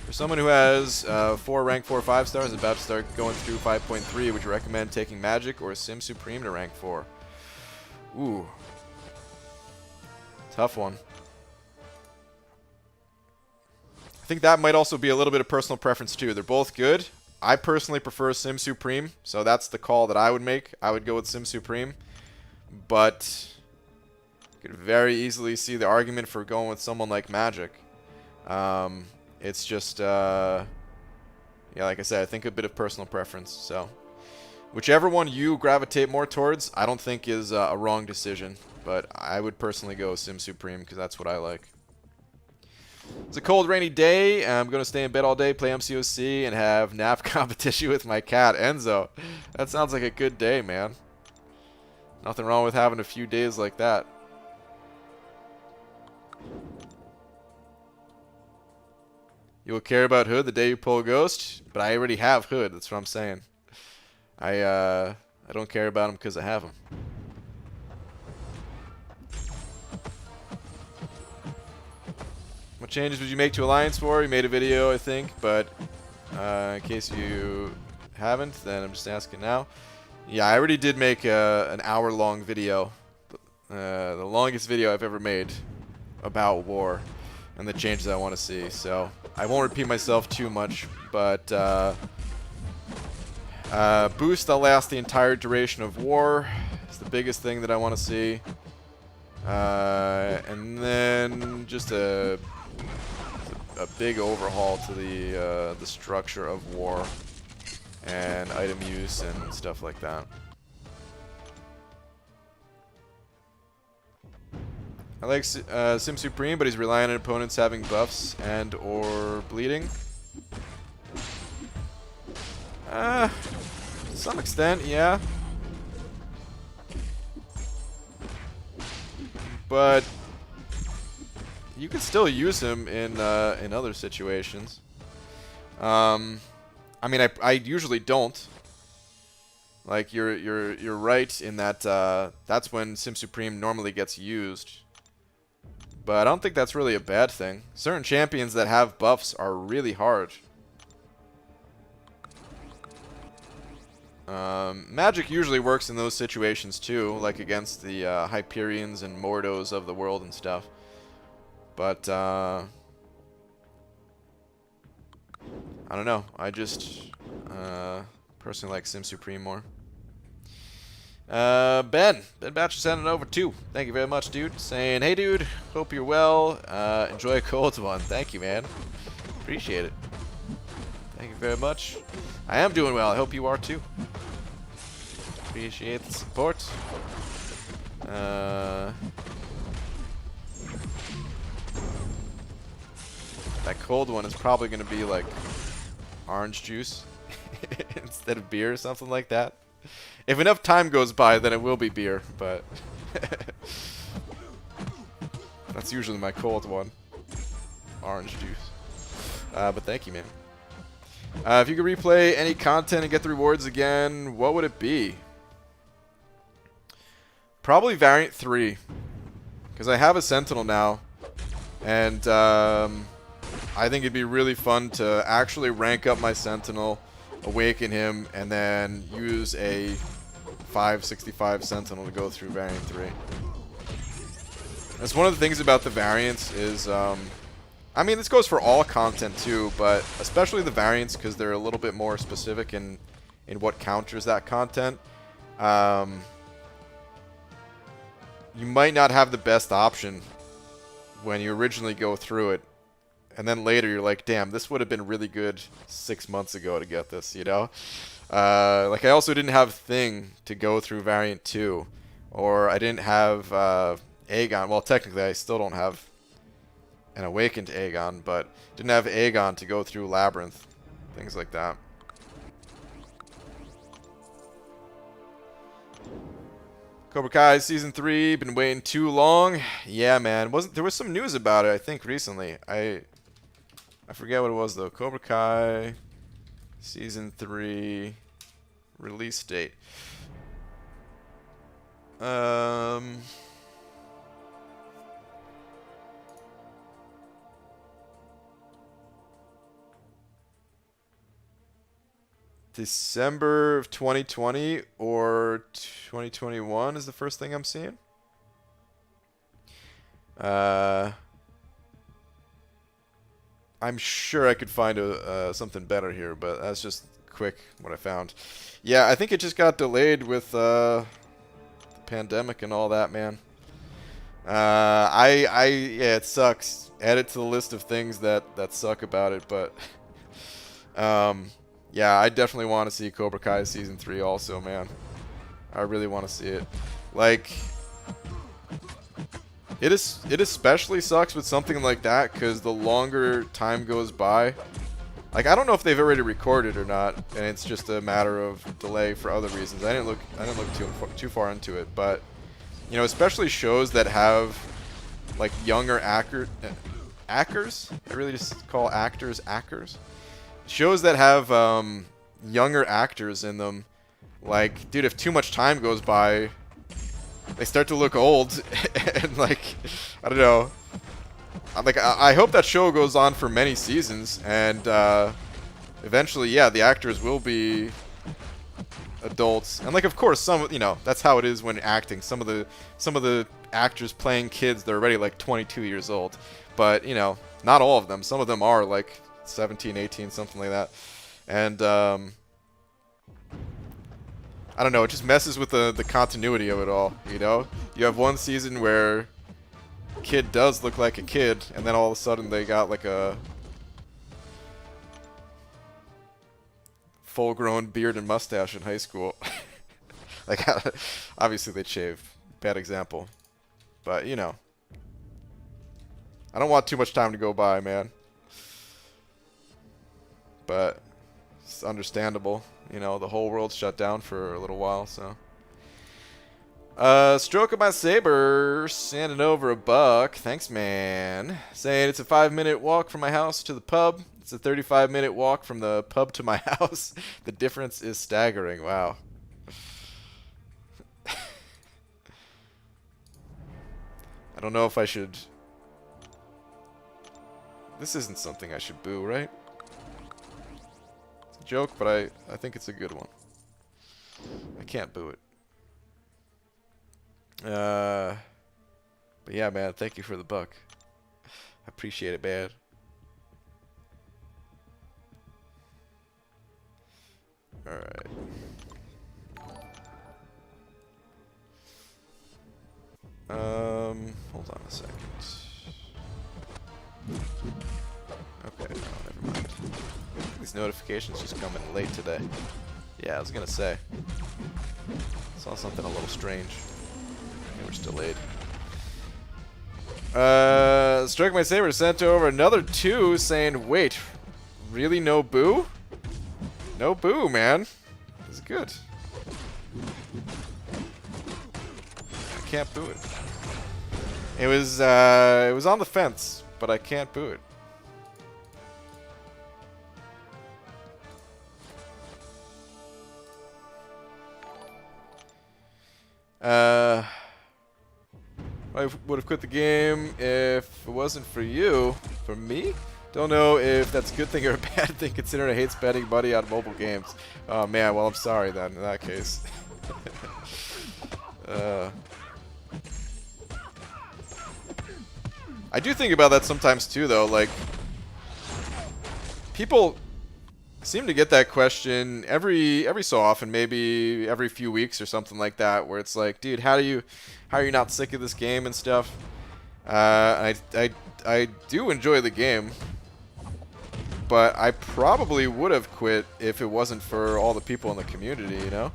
For someone who has 4 rank 4 5 stars and about to start going through 5.3, would you recommend taking Magic or Sim Supreme to rank 4? Ooh. Tough one. I think that might also be a little bit of personal preference too. They're both good. I personally prefer Sim Supreme, so that's the call that I would make. I would go with Sim Supreme. But you could very easily see the argument for going with someone like Magic. It's just, yeah, like I said, I think a bit of personal preference. So, whichever one you gravitate more towards, I don't think is a wrong decision. But I would personally go Sim Supreme because that's what I like. It's a cold, rainy day. I'm going to stay in bed all day, play MCOC, and have nap competition with my cat, Enzo. That sounds like a good day, man. Nothing wrong with having a few days like that. You'll care about Hood the day you pull Ghost, but I already have Hood. That's what I'm saying. I don't care about him because I have him. What changes would you make to Alliance War? You made a video, I think, but in case you haven't, then I'm just asking now. Yeah, I already did make an hour-long video, the longest video I've ever made about war and the changes I want to see. So I won't repeat myself too much, but boost that lasts the entire duration of war is the biggest thing that I want to see. And then just a big overhaul to the structure of war and item use and stuff like that. I like Sim Supreme, but he's relying on opponents having buffs and or bleeding. To some extent, yeah. But you can still use him in other situations. I mean, I usually don't. Like you're right in that that's when Sim Supreme normally gets used. But I don't think that's really a bad thing. Certain champions that have buffs are really hard. Magic usually works in those situations too, like against the Hyperions and Mordos of the world and stuff. But I don't know. I just personally like Sim Supreme more. Ben Batcher sending over too. Thank you very much, dude. Saying, hey, dude, hope you're well. Enjoy a cold one. Thank you, man. Appreciate it. Thank you very much. I am doing well. I hope you are too. Appreciate the support. That cold one is probably going to be like orange juice instead of beer or something like that. If enough time goes by, then it will be beer, but that's usually my cold one. Orange juice. But thank you, man. If you could replay any content and get the rewards again, what would it be? Probably Variant 3. Because I have a Sentinel now. And I think it'd be really fun to actually rank up my Sentinel, awaken him, and then use a 565 Sentinel to go through Variant 3. That's one of the things about the variants is, I mean, this goes for all content too, but especially the variants because they're a little bit more specific in what counters that content. You might not have the best option when you originally go through it. And then later you're like, damn, this would have been really good 6 months ago to get this, you know? Like I also didn't have Thing to go through Variant 2. Or I didn't have Aegon. Well, technically I still don't have an Awakened Aegon, but didn't have Aegon to go through Labyrinth. Things like that. Cobra Kai Season 3, been waiting too long. Yeah, man. There was some news about it, I think, recently. I forget what it was, though. Cobra Kai Season 3 release date. December of 2020 or 2021 is the first thing I'm seeing. I'm sure I could find something better here, but that's just quick what I found. Yeah, I think it just got delayed with the pandemic and all that, man. Yeah, it sucks. add it to the list of things that suck about it, but yeah, I definitely want to see Cobra Kai season 3 also, man. I really want to see it. Like, it especially sucks with something like that because the longer time goes by, like, I don't know if they've already recorded or not, and it's just a matter of delay for other reasons. I didn't look too far into it, but you know, especially shows that have like younger actors. I really just call actors actors. Shows that have younger actors in them. Like, dude, if too much time goes by, they start to look old, and like, I don't know. Like, I hope that show goes on for many seasons, and eventually, yeah, the actors will be adults. And like, of course, some, you know, that's how it is when acting. Some of the actors playing kids, they're already like 22 years old. But, you know, not all of them. Some of them are like 17, 18, something like that. And I don't know, it just messes with the continuity of it all, you know? You have one season where kid does look like a kid, and then all of a sudden they got like a full-grown beard and mustache in high school. Like, obviously they'd shave. Bad example. But, you know. I don't want too much time to go by, man. But it's understandable. You know, the whole world's shut down for a little while, so. Stroke of my saber, sending over $1. Thanks, man. Saying it's a 5-minute walk from my house to the pub. It's a 35-minute walk from the pub to my house. The difference is staggering. Wow. I don't know if I should... This isn't something I should boo, right? It's a joke, but I think it's a good one. I can't boo it. But yeah, man, thank you for the $1. I appreciate it, man. Alright. Hold on a second. Okay, no, never mind. These notifications just come in late today. Yeah, I was gonna say. Saw something a little strange. They were delayed. Strike my saber sent over another 2 saying, wait, really no boo? No boo, man. This is good. I can't boo it. It was on the fence, but I can't boo it. I would have quit the game if it wasn't for you. For me? Don't know if that's a good thing or a bad thing considering I hate spending money on mobile games. Oh man, well I'm sorry then in that case. I do think about that sometimes too though, like people seem to get that question every so often, maybe every few weeks or something like that, where it's like, dude, how are you not sick of this game and stuff? I do enjoy the game, but I probably would have quit if it wasn't for all the people in the community, you know?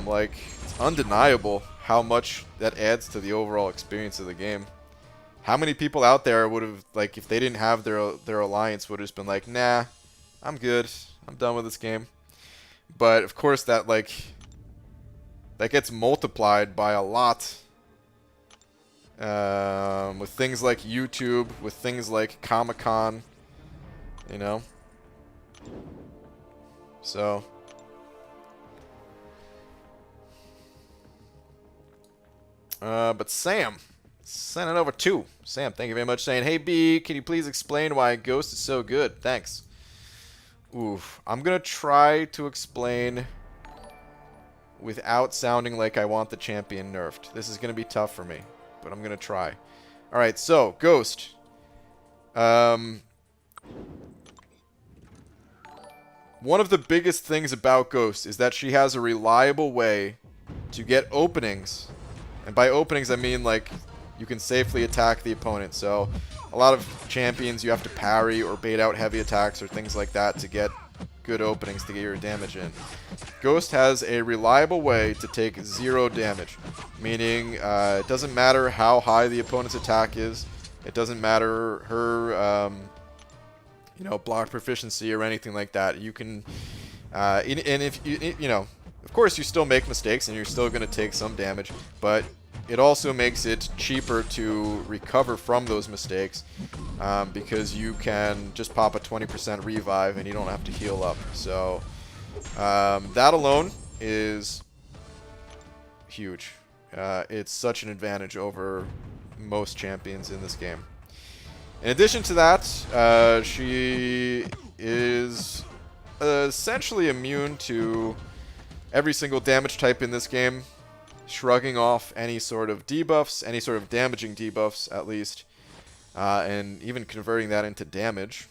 Like, it's undeniable how much that adds to the overall experience of the game. How many people out there would have, like, if they didn't have their alliance, would have just been like, nah, I'm good, I'm done with this game. But of course that, like, that gets multiplied by a lot with things like YouTube, with things like Comic-Con, you know. So but Sam sent it over 2. Sam, thank you very much, saying, hey B, can you please explain why Ghost is so good? Thanks. Oof. I'm gonna try to explain without sounding like I want the champion nerfed. This is gonna be tough for me, but I'm gonna try. Alright, so, Ghost. One of the biggest things about Ghost is that she has a reliable way to get openings. And by openings, I mean, like, you can safely attack the opponent. So a lot of champions, you have to parry or bait out heavy attacks or things like that to get good openings to get your damage in. Ghost has a reliable way to take 0 damage, meaning it doesn't matter how high the opponent's attack is. It doesn't matter her, you know, block proficiency or anything like that. You can, and if you know, of course you still make mistakes and you're still going to take some damage, but it also makes it cheaper to recover from those mistakes because you can just pop a 20% revive and you don't have to heal up. So that alone is huge. It's such an advantage over most champions in this game. In addition to that, she is essentially immune to every single damage type in this game, shrugging off any sort of debuffs, any sort of damaging debuffs at least, and even converting that into damage.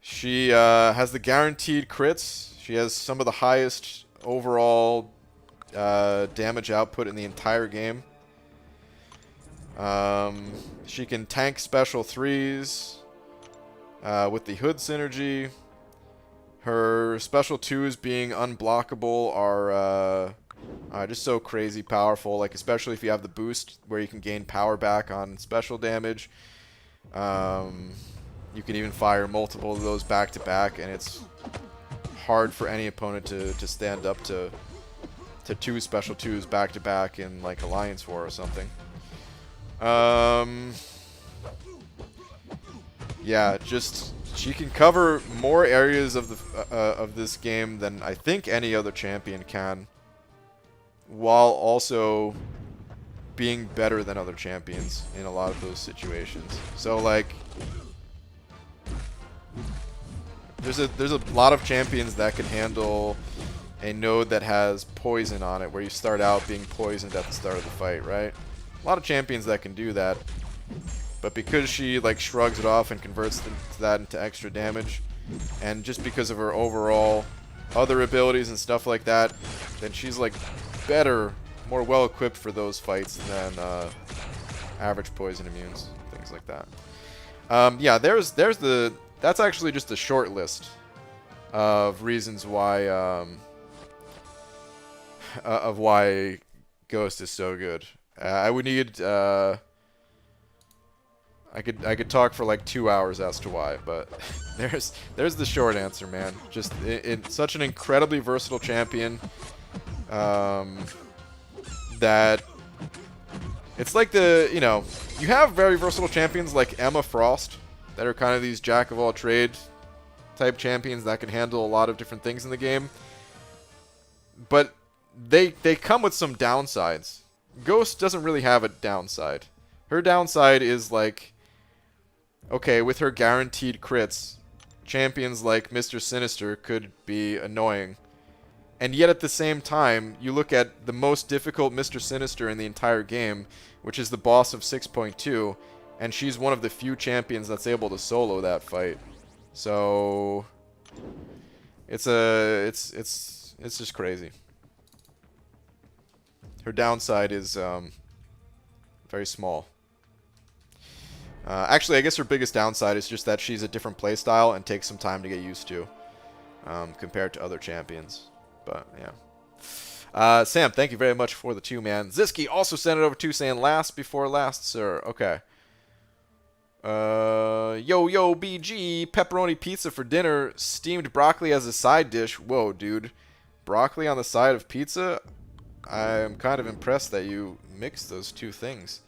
She has the guaranteed crits. She has some of the highest overall damage output in the entire game. She can tank special 3s with the hood synergy. Her special 2s being unblockable are just so crazy powerful, like especially if you have the boost where you can gain power back on special damage. You can even fire multiple of those back to back, and it's hard for any opponent to stand up to 2 special 2s back to back in like Alliance War or something. Yeah, just she can cover more areas of the of this game than I think any other champion can, while also being better than other champions in a lot of those situations. So like, there's a lot of champions that can handle a node that has poison on it, where you start out being poisoned at the start of the fight, right? A lot of champions that can do that, but because she like shrugs it off and converts that into extra damage, and just because of her overall other abilities and stuff like that, then she's like better, more well equipped for those fights than average poison immunes, things like that. Yeah, that's actually just a short list of reasons why of why Ghost is so good. I would need I could talk for like 2 hours as to why, but there's the short answer, man. Just it's such an incredibly versatile champion that it's like you know, you have very versatile champions like Emma Frost that are kind of these jack of all trade type champions that can handle a lot of different things in the game, but they come with some downsides. Ghost doesn't really have a downside. Her downside is like, okay, with her guaranteed crits, champions like Mr. Sinister could be annoying. And yet at the same time, you look at the most difficult Mr. Sinister in the entire game, which is the boss of 6.2, and she's one of the few champions that's able to solo that fight. So it's just crazy. Her downside is very small. Actually, I guess her biggest downside is just that she's a different playstyle and takes some time to get used to compared to other champions. But, yeah. Sam, thank you very much for the 2, man. Ziski also sent it over 2 saying, last before last, sir. Okay. Yo, BG, pepperoni pizza for dinner, steamed broccoli as a side dish. Whoa, dude. Broccoli on the side of pizza? I'm kind of impressed that you mixed those 2 things.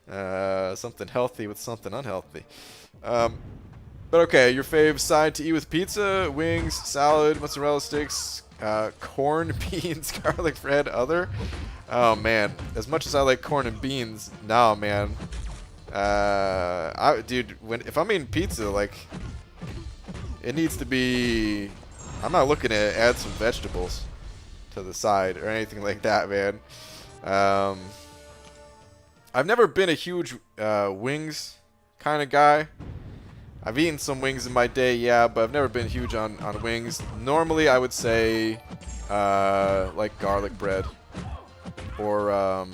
Something healthy with something unhealthy. But okay, your fave side to eat with pizza: wings, salad, mozzarella sticks, corn, beans, garlic bread, other. Oh man, as much as I like corn and beans, nah, man. Dude, if I'm eating pizza, like, it needs to be. I'm not looking to add some vegetables to the side or anything like that, man. I've never been a huge wings kind of guy. I've eaten some wings in my day, yeah, but I've never been huge on wings. Normally, I would say like garlic bread or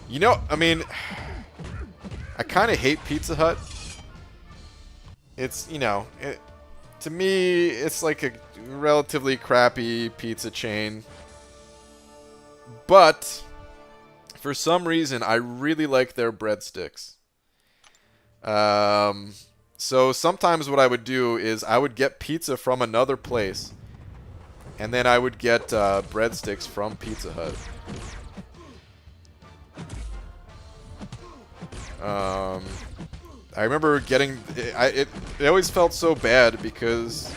You know, I mean, I kind of hate Pizza Hut. It's, you know, to me, it's like a relatively crappy pizza chain. But for some reason, I really like their breadsticks. So sometimes what I would do is I would get pizza from another place, and then I would get breadsticks from Pizza Hut. I remember getting it always felt so bad because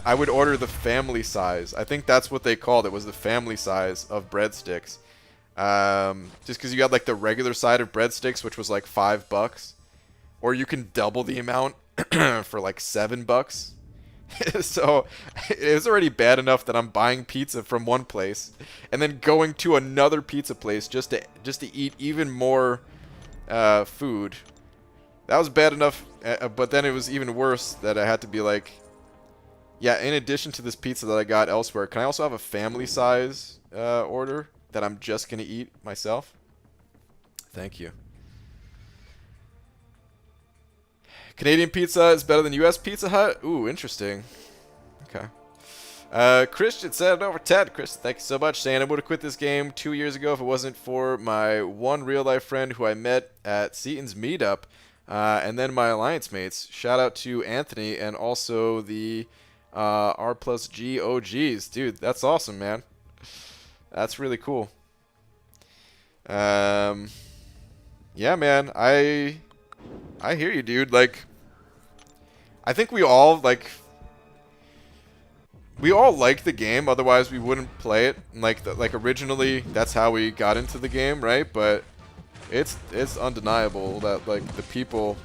I would order the family size. I think that's what they called it, was the family size of breadsticks. Just because you got like the regular side of breadsticks, which was like $5, or you can double the amount for like $7. So it was already bad enough that I'm buying pizza from one place and then going to another pizza place just to eat even more food. That was bad enough, but then it was even worse that I had to be like, yeah, in addition to this pizza that I got elsewhere, can I also have a family size order that I'm just going to eat myself? Thank you. Canadian pizza is better than US Pizza Hut? Ooh, interesting. Okay. Christian said it over 10. Christian, thank you so much. Saying I would have quit this game 2 years ago if it wasn't for my one real-life friend who I met at Seaton's meetup, and then my alliance mates. Shout out to Anthony and also the R plus G OGs. Dude, that's awesome, man. That's really cool. Yeah, man. I hear you, dude. Like, I think we all like the game, otherwise we wouldn't play it. Like originally, that's how we got into the game, right? But it's undeniable that like the people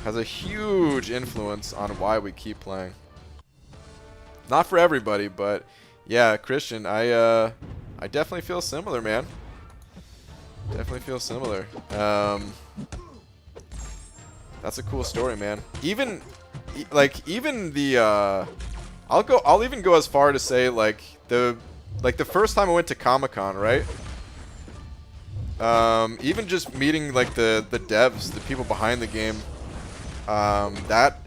has a huge influence on why we keep playing. Not for everybody, but yeah, Christian, I definitely feel similar, man. Definitely feel similar. That's a cool story, man. Even the I'll even go as far to say like the first time I went to Comic-Con, right? Even just meeting like the devs, the people behind the game, that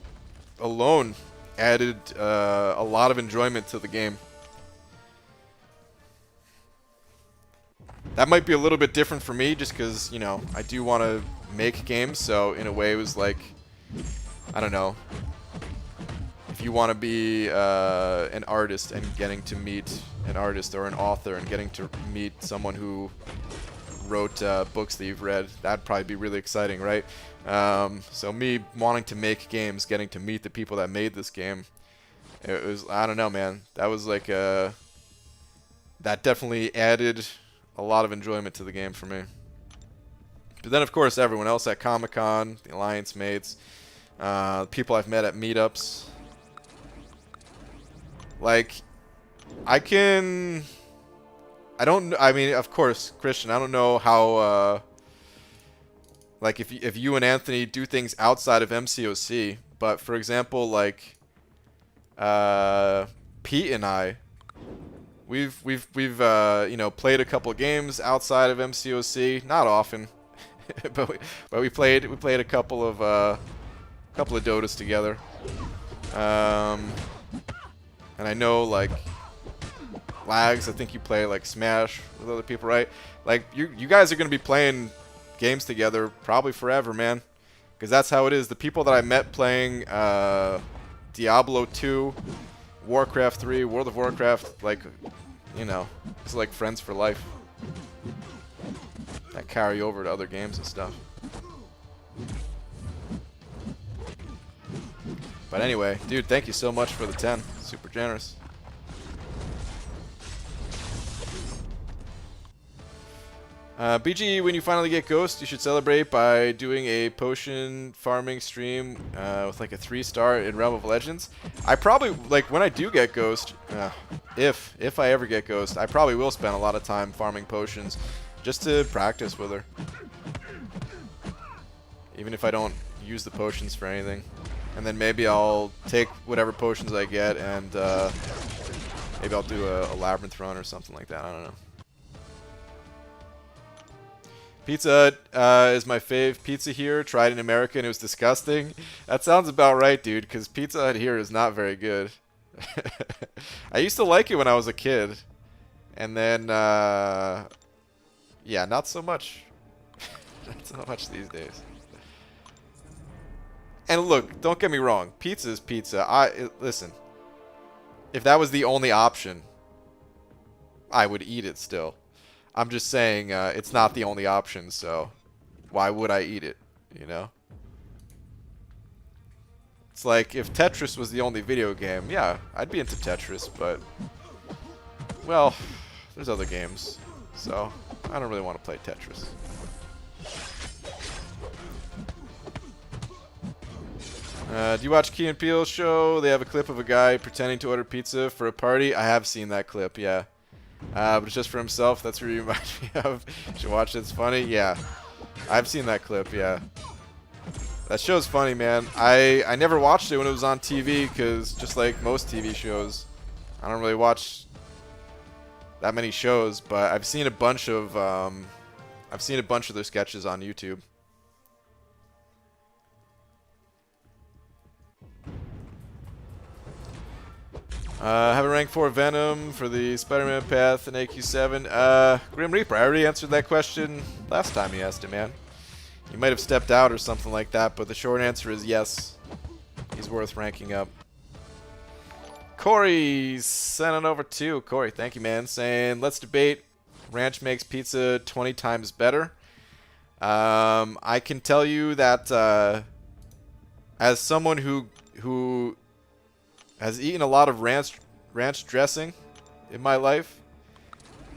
alone added a lot of enjoyment to the game. That might be a little bit different for me just because, you know, I do want to make games, so in a way it was like, I don't know, if you want to be an artist and getting to meet an artist or an author and getting to meet someone who wrote books that you've read, that'd probably be really exciting, right? So me wanting to make games, getting to meet the people that made this game, it was, I don't know, man, that was like that definitely added a lot of enjoyment to the game for me. But then, of course, everyone else at Comic-Con, the Alliance mates, people I've met at meetups. Like, I mean, of course, Christian, I don't know how, like, if you and Anthony do things outside of MCOC, but for example, like, Pete and I, we've you know, played a couple games outside of MCOC, not often, but we played a couple of Dotas together, and I know like Lags, I think you play like Smash with other people, right? Like you guys are gonna be playing games together probably forever, man, because that's how it is. The people that I met playing Diablo 2, Warcraft 3, World of Warcraft, like, you know, it's like friends for life that carry over to other games and stuff. But anyway, dude, thank you so much for the 10. Super generous. BG, when you finally get Ghost, you should celebrate by doing a potion farming stream with like a 3-star in Realm of Legends. I probably, like, when I do get Ghost, if I ever get Ghost, I probably will spend a lot of time farming potions just to practice with her. Even if I don't use the potions for anything. And then maybe I'll take whatever potions I get and maybe I'll do a labyrinth run or something like that. I don't know. Pizza Hut is my fave pizza here. Tried in America and it was disgusting. That sounds about right, dude, because Pizza Hut here is not very good. I used to like it when I was a kid. And then, yeah, not so much. Not so much these days. And look, don't get me wrong. Pizza is pizza. Listen. If that was the only option, I would eat it still. I'm just saying it's not the only option, so why would I eat it, you know? It's like if Tetris was the only video game, yeah, I'd be into Tetris, but, well, there's other games, so I don't really want to play Tetris. Do you watch Key and Peele's show? They have a clip of a guy pretending to order pizza for a party. I have seen that clip, yeah. But it's just for himself. That's what you remind me of. You should watch it. It's funny. Yeah. I've seen that clip, yeah. That show's funny, man. I never watched it when it was on TV because just like most TV shows, I don't really watch that many shows, but I've seen a bunch of their sketches on YouTube. Have a rank 4 Venom for the Spider-Man path in AQ7. Grim Reaper, I already answered that question last time you asked it, man. You might have stepped out or something like that, but the short answer is yes. He's worth ranking up. Corey sent it over too. Corey, thank you, man. Saying, let's debate. Ranch makes pizza 20 times better. I can tell you that as someone who has eaten a lot of ranch dressing in my life.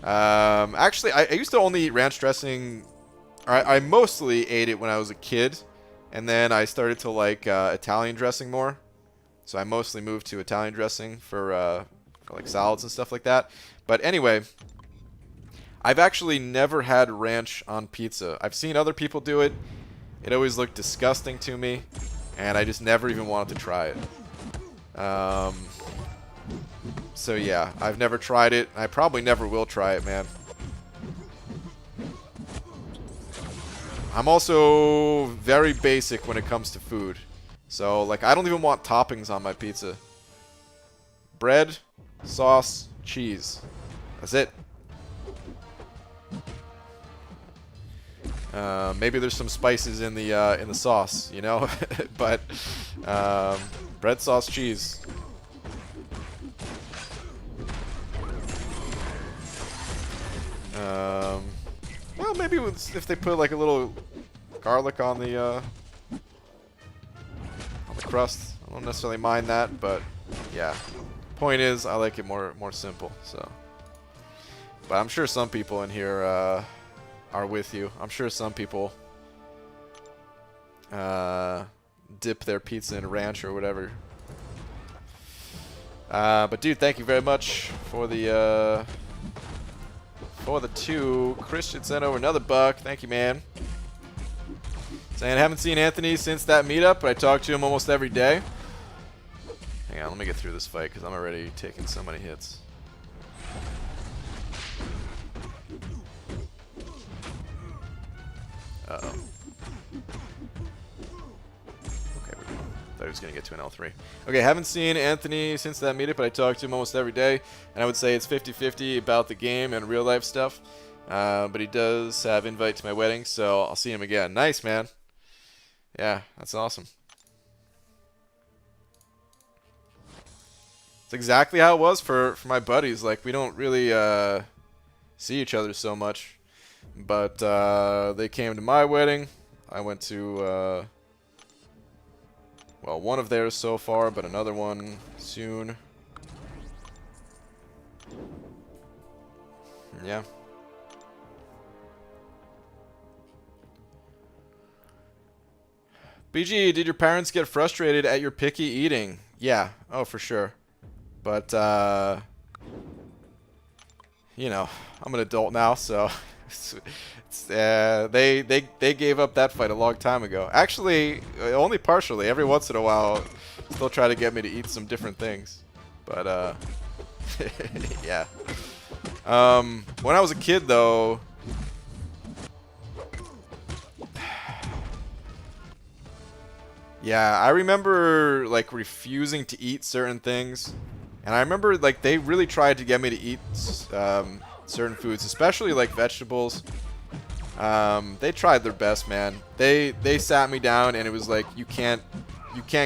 Actually, I used to only eat ranch dressing. I mostly ate it when I was a kid, and then I started to like Italian dressing more. So I mostly moved to Italian dressing for like salads and stuff like that. But anyway, I've actually never had ranch on pizza. I've seen other people do it. It always looked disgusting to me, and I just never even wanted to try it. So yeah, I've never tried it. I probably never will try it, man. I'm also very basic when it comes to food. So, like, I don't even want toppings on my pizza. Bread, sauce, cheese. That's it. Maybe there's some spices in the sauce, you know? But bread, sauce, cheese. Well, maybe if they put like a little garlic on the crust, I don't necessarily mind that, but yeah. Point is, I like it more simple. So, but I'm sure some people in here are with you. I'm sure some people dip their pizza in ranch or whatever. But dude, thank you very much for the 2. Christian sent over another buck. Thank you, man. Saying, I haven't seen Anthony since that meetup, but I talk to him almost every day. Hang on, let me get through this fight because I'm already taking so many hits. Uh-oh. Okay, thought he was going to get to an L3. Okay, haven't seen Anthony since that meetup, but I talk to him almost every day. And I would say it's 50-50 about the game and real life stuff. But he does have invite to my wedding, so I'll see him again. Nice, man. Yeah, that's awesome. It's exactly how it was for my buddies. Like, we don't really see each other so much. But they came to my wedding. I went to, well, one of theirs so far, but another one soon. Yeah. BG, did your parents get frustrated at your picky eating? Yeah. Oh, for sure. But, you know, I'm an adult now, so they gave up that fight a long time ago. Actually, only partially. Every once in a while, still try to get me to eat some different things. But, yeah. When I was a kid, though, Yeah, I remember like refusing to eat certain things, and I remember like they really tried to get me to eat certain foods, especially like vegetables. They tried their best, man. They sat me down, and it was like you can't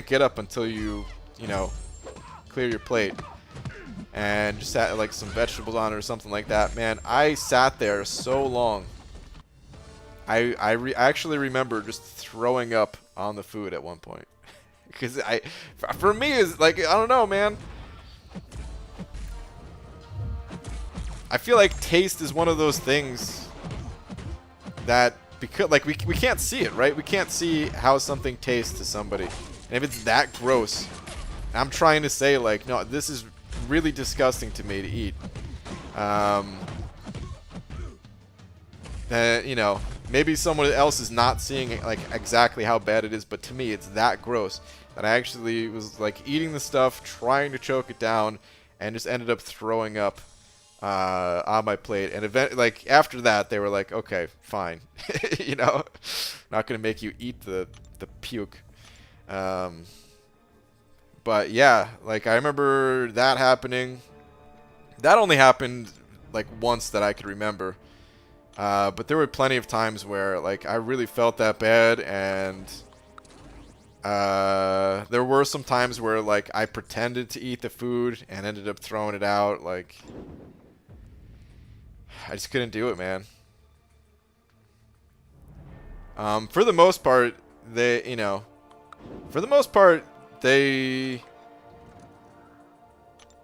get up until you know clear your plate, and just had like some vegetables on it or something like that. Man, I sat there so long. I actually remember just throwing up on the food at one point. Because for me, is like, I don't know, man. I feel like taste is one of those things that, because like we can't see it, right? We can't see how something tastes to somebody. And if it's that gross, I'm trying to say like, no, this is really disgusting to me to eat. You know, maybe someone else is not seeing like exactly how bad it is, but to me it's that gross that I actually was like eating the stuff, trying to choke it down, and just ended up throwing up on my plate. And like after that, they were like, "Okay, fine, you know, not gonna make you eat the puke." But yeah, like I remember that happening. That only happened like once that I could remember. But there were plenty of times where like I really felt that bad, and there were some times where like I pretended to eat the food and ended up throwing it out. Like I just couldn't do it, man. For the most part, they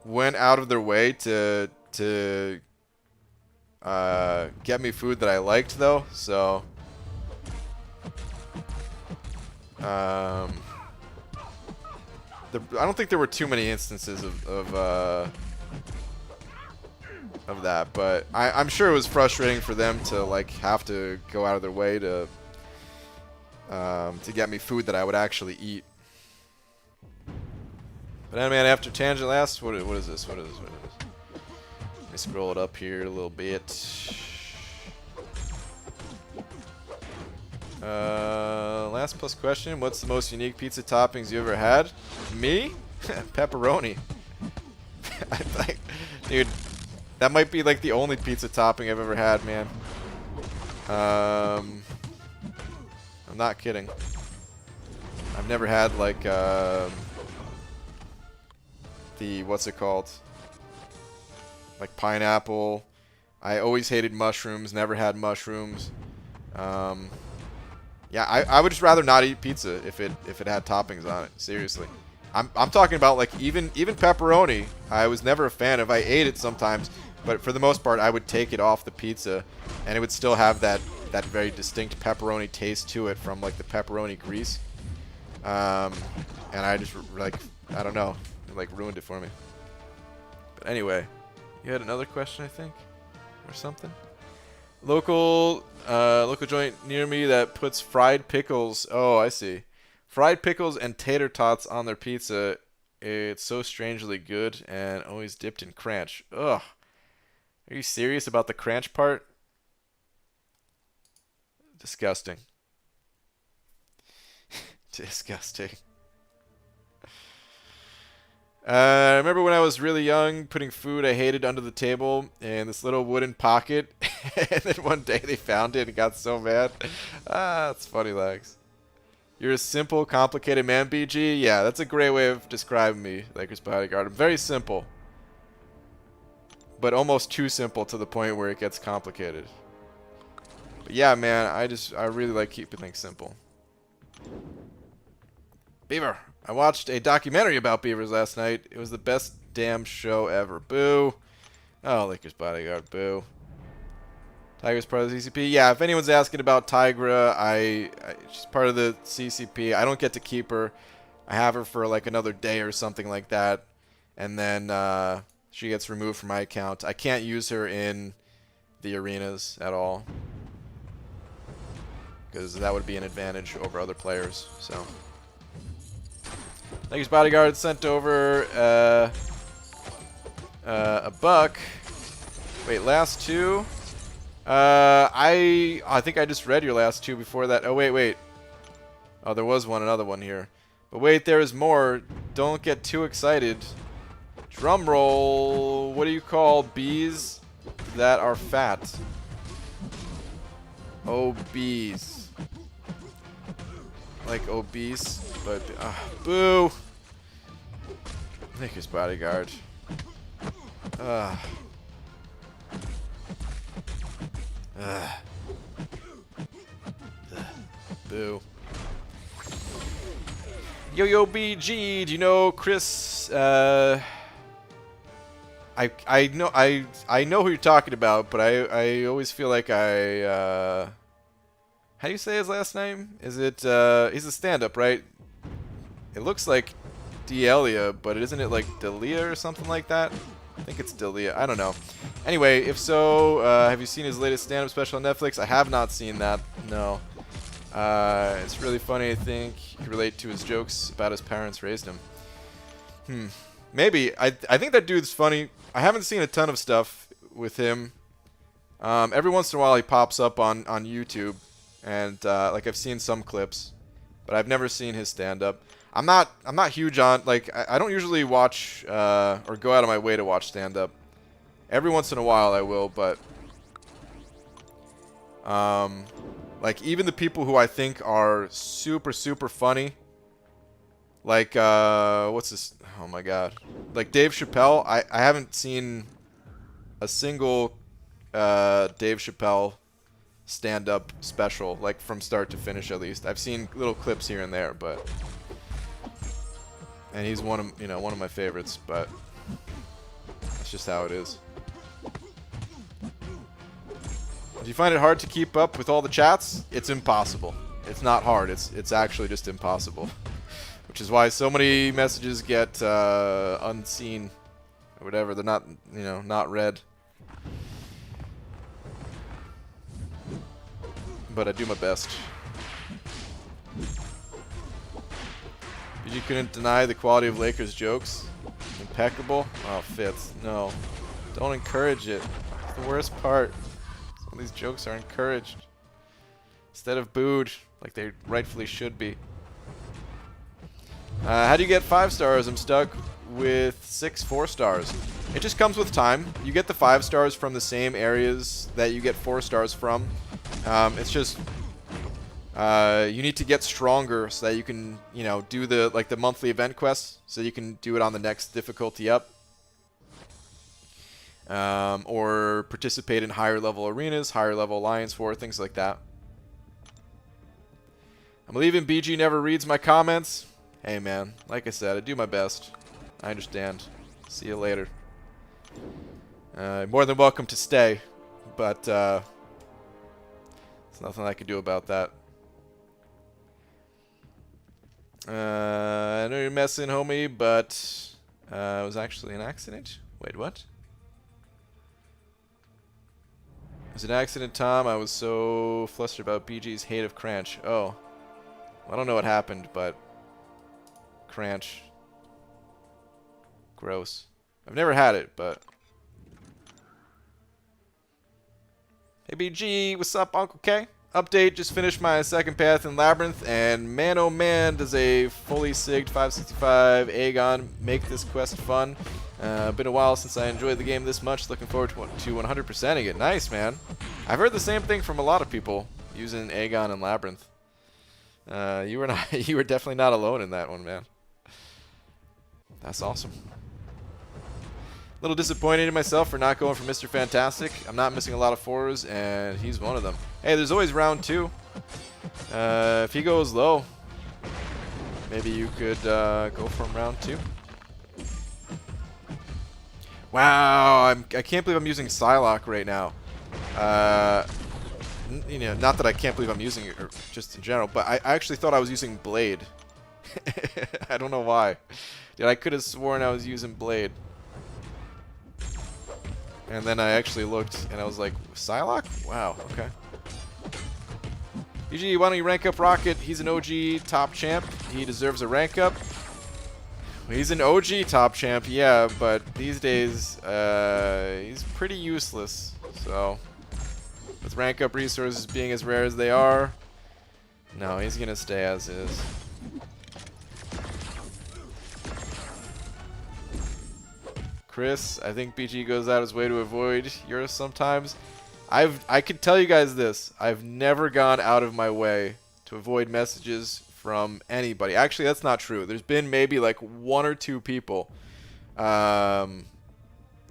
went out of their way to get me food that I liked, though. So I don't think there were too many instances of that, but I'm sure it was frustrating for them to like have to go out of their way to get me food that I would actually eat. But anyway, man, after tangent last, what is this? What is this? Let me scroll it up here a little bit. Last plus question. What's the most unique pizza toppings you ever had? Me? Pepperoni. Dude, that might be like the only pizza topping I've ever had, man. I'm not kidding. I've never had like what's it called? Like pineapple. I always hated mushrooms. Never had mushrooms. Yeah, I would just rather not eat pizza if it had toppings on it. Seriously, I'm talking about like even pepperoni. I was never a fan of. I ate it sometimes, but for the most part, I would take it off the pizza, and it would still have that very distinct pepperoni taste to it from like the pepperoni grease. And I just like, I don't know, it like ruined it for me. But anyway, you had another question, I think, or something. Local joint near me that puts fried pickles. Oh, I see. Fried pickles and tater tots on their pizza. It's so strangely good and always dipped in cranch. Ugh. Are you serious about the cranch part? Disgusting. Disgusting. I remember when I was really young, putting food I hated under the table in this little wooden pocket, and then one day they found it and got so mad. That's funny, Lex. You're a simple, complicated man, BG? Yeah, that's a great way of describing me, Lakers bodyguard. I'm very simple, but almost too simple to the point where it gets complicated. But yeah, man, I really like keeping things simple. Beaver. I watched a documentary about beavers last night. It was the best damn show ever. Boo. Oh, Lakers bodyguard. Boo. Tiger's part of the CCP. Yeah, if anyone's asking about Tigra, she's part of the CCP. I don't get to keep her. I have her for like another day or something like that. And then she gets removed from my account. I can't use her in the arenas at all, because that would be an advantage over other players. So Lakers bodyguard sent over a buck. Wait, last two? I think I just read your last two before that. Oh, wait. Oh, there was another one here. But wait, there is more. Don't get too excited. Drum roll. What do you call bees that are fat? Obese. Like obese, but boo. Maker's bodyguard. Ugh. Ugh. Boo. Yo BG, do you know Chris? I know who you're talking about, but I always feel like how do you say his last name? Is it he's a stand-up, right? It looks like Delia, but isn't it like Delia or something like that? I think it's Delia. I don't know. Anyway, if so, have you seen his latest stand-up special on Netflix? I have not seen that. No. It's really funny. I think you can relate to his jokes about his parents raised him. Maybe. I think that dude's funny. I haven't seen a ton of stuff with him. Every once in a while he pops up on YouTube, and like I've seen some clips, but I've never seen his stand-up. I'm not huge on, like, I don't usually watch or go out of my way to watch stand-up. Every once in a while I will, but like even the people who I think are super funny, like what's this? Oh my god, like Dave Chappelle. I haven't seen a single Dave Chappelle stand-up special, like from start to finish at least. I've seen little clips here and there, but. And he's one of my favorites, but that's just how it is. Do you find it hard to keep up with all the chats? It's impossible. It's not hard. It's actually just impossible. Which is why so many messages get unseen or whatever. They're not, not read. But I do my best. You couldn't deny the quality of Lakers jokes. Impeccable. Oh, Fitz. No. Don't encourage it. It's the worst part. Some of these jokes are encouraged. Instead of booed, like they rightfully should be. How do you get 5 stars? I'm stuck with 6 4 stars. It just comes with time. You get the 5 stars from the same areas that you get 4 stars from. It's just... you need to get stronger so that you can, do the monthly event quests, so you can do it on the next difficulty up. Or participate in higher level arenas, higher level Alliance War, things like that. I'm believing BG never reads my comments. Hey man, like I said, I do my best. I understand. See you later. More than welcome to stay, but there's nothing I can do about that. I know you're messing, homie, but it was actually an accident. Wait, what? It was an accident, Tom. I was so flustered about BG's hate of Cranch. Oh. I don't know what happened, but... Cranch. Gross. I've never had it, but... Hey BG, what's up, Uncle K? Update, just finished my second path in Labyrinth, and man oh man does a fully sigged 565 Aegon make this quest fun. Been a while since I enjoyed the game this much, looking forward to 100%ing it. Nice, man. I've heard the same thing from a lot of people using Aegon and Labyrinth. You were definitely not alone in that one, man. That's awesome. A little disappointed in myself for not going for Mr. Fantastic. I'm not missing a lot of 4s, and he's one of them. Hey, there's always round 2. If he goes low, maybe you could go from round 2. Wow, I can't believe I'm using Psylocke right now. Not that I can't believe I'm using it, or just in general, but I actually thought I was using Blade. I don't know why. Dude, I could have sworn I was using Blade. And then I actually looked, and I was like, Psylocke? Wow, okay. BG, why don't you rank up Rocket? He's an OG top champ. He deserves a rank up. He's an OG top champ, yeah, but these days, he's pretty useless. So, with rank up resources being as rare as they are, No, he's gonna stay as is. Chris, I think BG goes out his way to avoid yours sometimes. I can tell you guys this. I've never gone out of my way to avoid messages from anybody. Actually, that's not true. There's been maybe like 1 or 2 people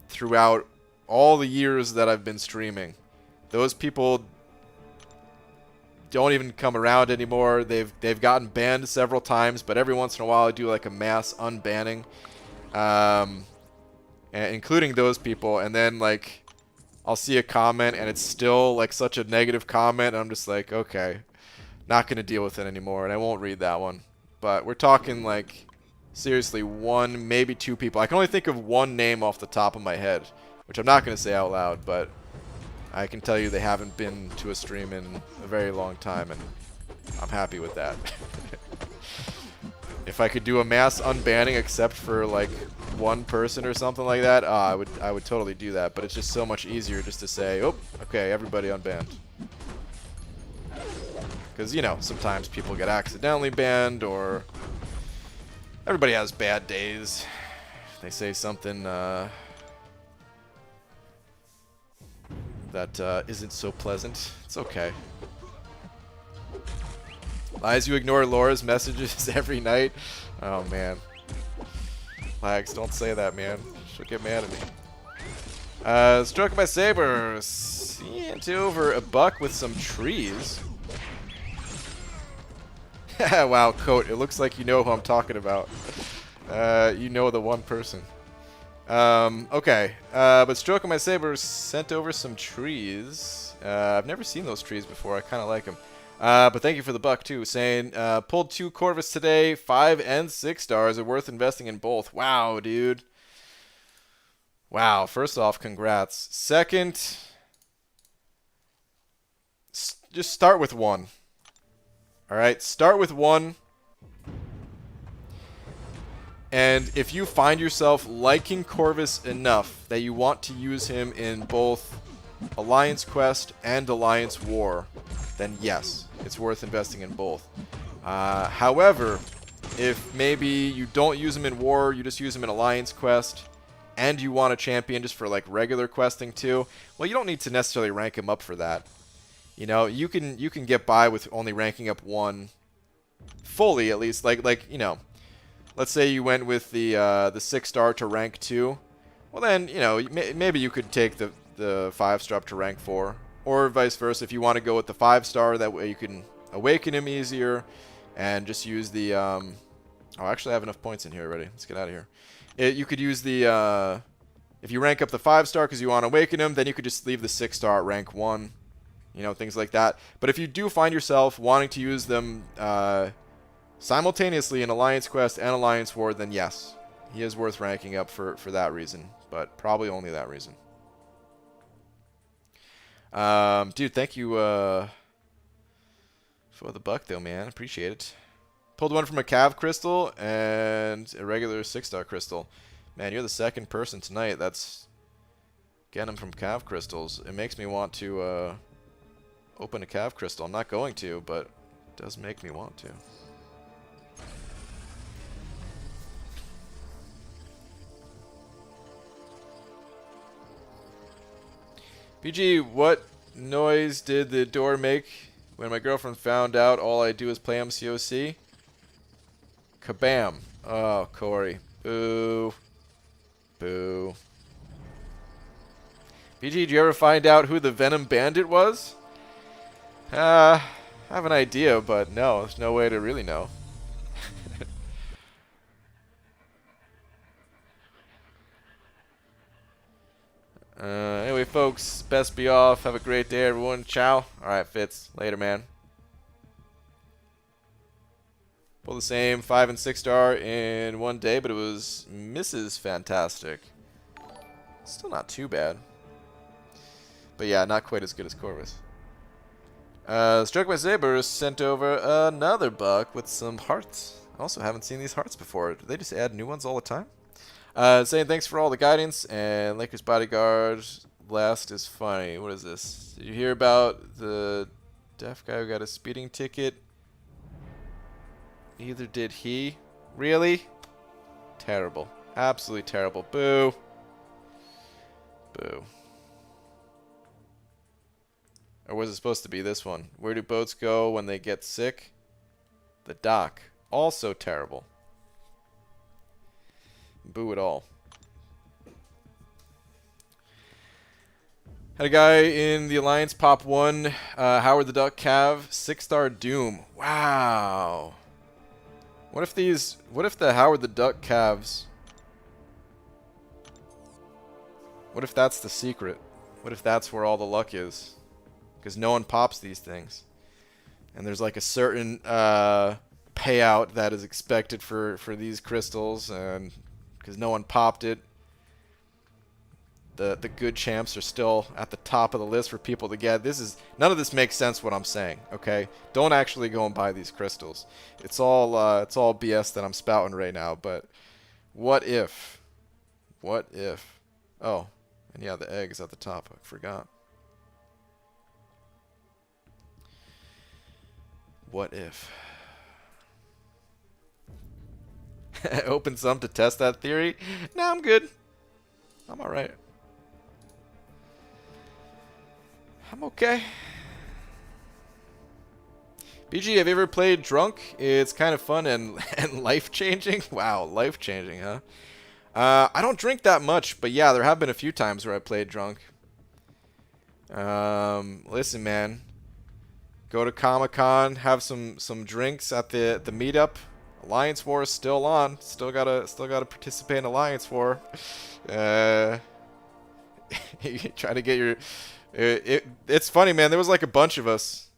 throughout all the years that I've been streaming. Those people don't even come around anymore. They've gotten banned several times, but every once in a while I do like a mass unbanning, including those people. And then like I'll see a comment and it's still like such a negative comment. And I'm just like, okay, not gonna deal with it anymore, and I won't read that one. But we're talking like seriously 1, maybe 2 people. I can only think of 1 name off the top of my head, which I'm not gonna say out loud, but I can tell you they haven't been to a stream in a very long time, and I'm happy with that. If I could do a mass unbanning except for like 1 person or something like that, I would totally do that. But it's just so much easier just to say, oh, okay, everybody unbanned. Because, you know, sometimes people get accidentally banned, or everybody has bad days. They say something that isn't so pleasant. It's okay. Lies, you ignore Laura's messages every night. Oh, man. Lags, don't say that, man. She'll get mad at me. Struck by saber. Sent over a buck with some trees. Wow, Coat, it looks like you know who I'm talking about. You know the one person. Okay. But stroking my saber sent over some trees. I've never seen those trees before. I kind of like them. But thank you for the buck, too. Saying, pulled 2 Corvus today. 5 and 6 stars are worth investing in both. Wow, dude. Wow. First off, congrats. Second, just start with 1. Alright, start with 1. And if you find yourself liking Corvus enough that you want to use him in both Alliance Quest and Alliance War, then yes, it's worth investing in both. However, if maybe you don't use him in War, you just use him in Alliance Quest, and you want a champion just for like regular questing too, well, you don't need to necessarily rank him up for that. You know, you can get by with only ranking up 1 fully, at least. Like you know, let's say you went with the 6-star to rank 2. Well, then, you know, maybe you could take the 5-star up to rank 4, or vice versa. If you want to go with the 5-star, that way you can awaken him easier, and just use the oh, actually I have enough points in here already. Let's get out of here. You could use the if you rank up the 5-star because you want to awaken him, then you could just leave the 6-star at rank 1. You know, things like that. But if you do find yourself wanting to use them simultaneously in Alliance Quest and Alliance War, then yes, he is worth ranking up for that reason. But probably only that reason. Dude, thank you for the buck, though, man. Appreciate it. Pulled 1 from a Cav Crystal and a regular 6-star Crystal. Man, you're the 2nd person tonight that's getting them from Cav Crystals. It makes me want to open a Cav Crystal. I'm not going to, but it does make me want to. PG, what noise did the door make when my girlfriend found out all I do is play MCOC? Kabam. Oh, Corey. Boo. Boo. PG, did you ever find out who the Venom Bandit was? I have an idea, but no, there's no way to really know. Anyway, folks, best be off. Have a great day, everyone. Ciao. Alright, Fitz. Later, man. Pull the same 5 and 6-star in 1 day, but it was Mrs. Fantastic. Still not too bad. But yeah, not quite as good as Corvus. Struck by Saber sent over another buck with some hearts. Also haven't seen these hearts before. Do they just add new ones all the time? Saying thanks for all the guidance, and Lakers Bodyguard last is funny. What is this? Did you hear about the deaf guy who got a speeding ticket Neither did he. Really? Terrible. Absolutely terrible. Boo. Boo. Or was it supposed to be this one? Where do boats go when they get sick? The dock. Also terrible. Boo it all. Had a guy in the Alliance pop 1, Howard the Duck Cav, 6-star Doom. Wow. What if the Howard the Duck Cavs, what if that's the secret? What if that's where all the luck is? Because no one pops these things. And there's like a certain payout that is expected for these crystals, and because no one popped it, the good champs are still at the top of the list for people to get. None of this makes sense what I'm saying, okay? Don't actually go and buy these crystals. It's all BS that I'm spouting right now, but what if? What if? Oh, and yeah, the egg is at the top. I forgot. What if? Open some to test that theory? Nah, I'm good. I'm alright. I'm okay. BG, have you ever played drunk? It's kind of fun and life-changing. Wow, life-changing, huh? I don't drink that much, but yeah, there have been a few times where I played drunk. Listen, man. Go to Comic-Con, have some drinks at the meetup. Alliance War is still on. Still gotta participate in Alliance War. You try to get your. It's funny, man. There was like a bunch of us.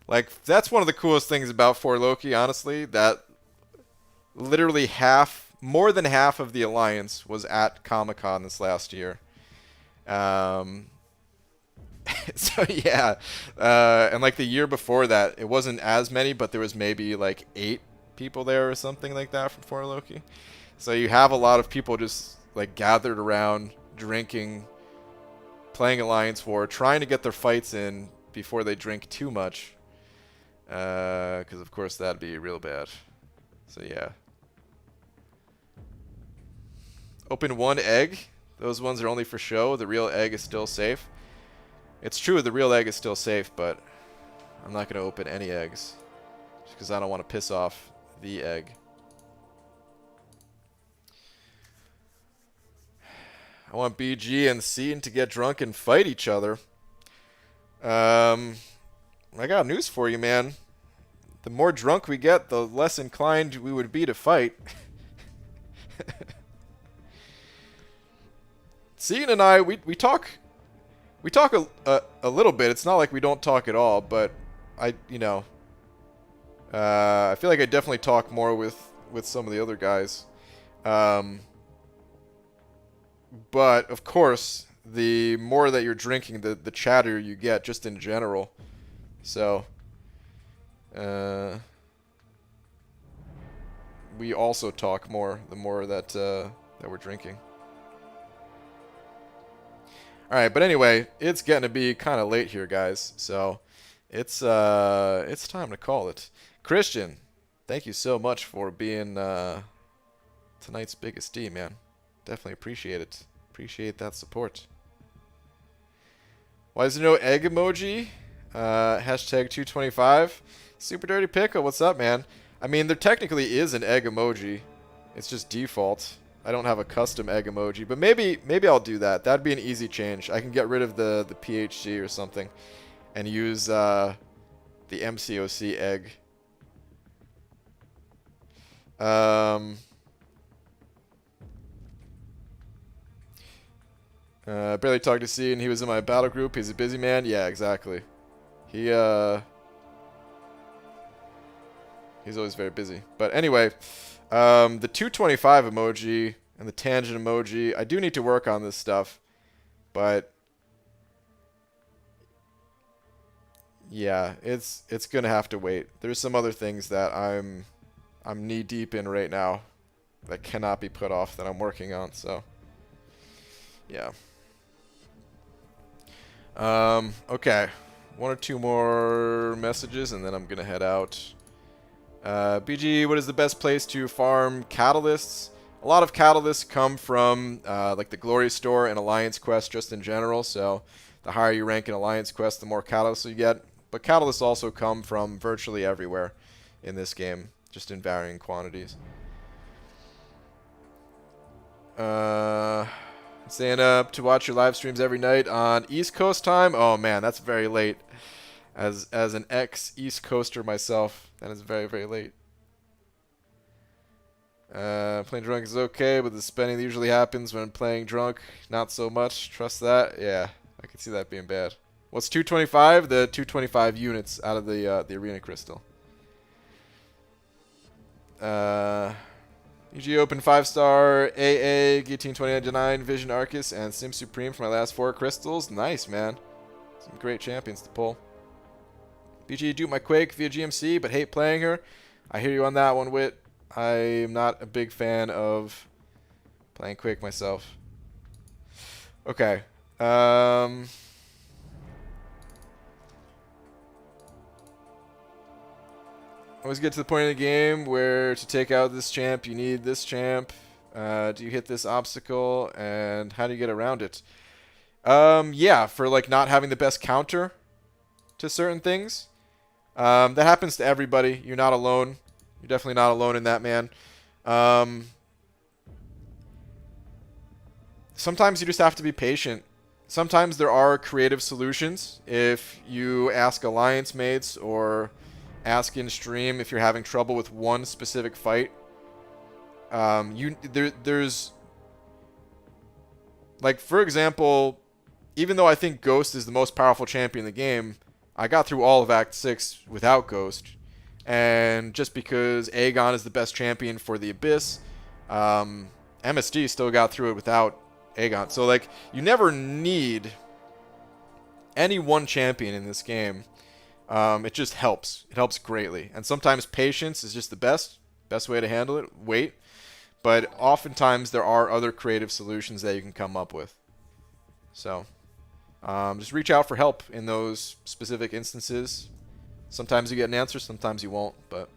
Like, that's one of the coolest things about 4 Loki, honestly. That literally more than half of the Alliance was at Comic-Con this last year. So yeah, and like the year before that, it wasn't as many, but there was maybe like 8 people there or something like that from 4 Loki. So you have a lot of people just like gathered around, drinking, playing Alliance War, trying to get their fights in before they drink too much. Because of course that'd be real bad. So yeah. Open 1 egg. Those ones are only for show. The real egg is still safe. It's true, the real egg is still safe, but I'm not going to open any eggs. Just because I don't want to piss off the egg. I want BG and Scene to get drunk and fight each other. I got news for you, man. The more drunk we get, the less inclined we would be to fight. Scene and I, we talk a little bit. It's not like we don't talk at all, but I feel like I definitely talk more with some of the other guys. But of course, the more that you're drinking, the chatter you get just in general. So we also talk more the more that we're drinking. Alright, but anyway, it's getting to be kind of late here, guys. So it's time to call it. Christian, thank you so much for being tonight's biggest D, man. Definitely appreciate it. Appreciate that support. Why is there no egg emoji? Hashtag 225. Super Dirty Pickle, what's up, man? I mean, there technically is an egg emoji. It's just default. I don't have a custom egg emoji, but maybe I'll do that. That'd be an easy change. I can get rid of the PHG or something and use the MCOC egg. Barely talked to C, and he was in my battle group. He's a busy man. Yeah, exactly. He's always very busy. But anyway, the 225 emoji and the tangent emoji, I do need to work on this stuff, but yeah, it's gonna have to wait. There's some other things that I'm knee deep in right now that cannot be put off that I'm working on. So yeah. Okay, 1 or 2 more messages and then I'm gonna head out. BG, what is the best place to farm catalysts? A lot of catalysts come from like the Glory Store and Alliance Quest just in general, so the higher you rank in Alliance Quest, the more catalysts you get. But catalysts also come from virtually everywhere in this game, just in varying quantities. Staying up to watch your live streams every night on East Coast time? Oh man, that's very late. As an ex-East Coaster myself, that is very, very late. Playing drunk is okay, but the spending that usually happens when playing drunk, not so much. Trust that? Yeah, I can see that being bad. What's 225? The 225 units out of the arena crystal. UG Open 5-star AA, Guillotine 2099, Vision Arcus, and Sim Supreme for my last 4 crystals. Nice, man. Some great champions to pull. BG, do my Quake via GMC, but hate playing her. I hear you on that one, Wit. I'm not a big fan of playing Quake myself. Okay. Always get to the point in the game where to take out this champ, you need this champ. Do you hit this obstacle, and how do you get around it? Yeah, for like not having the best counter to certain things. That happens to everybody. You're not alone. You're definitely not alone in that, man. Sometimes you just have to be patient. Sometimes there are creative solutions. If you ask alliance mates or ask in stream if you're having trouble with one specific fight, there's like, for example, even though I think Ghost is the most powerful champion in the game, I got through all of Act 6 without Ghost. And just because Aegon is the best champion for the Abyss, MSD still got through it without Aegon. So, like, you never need any one champion in this game. It just helps. It helps greatly. And sometimes patience is just the best way to handle it. Wait. But oftentimes there are other creative solutions that you can come up with. So, just reach out for help in those specific instances. Sometimes you get an answer, sometimes you won't, but...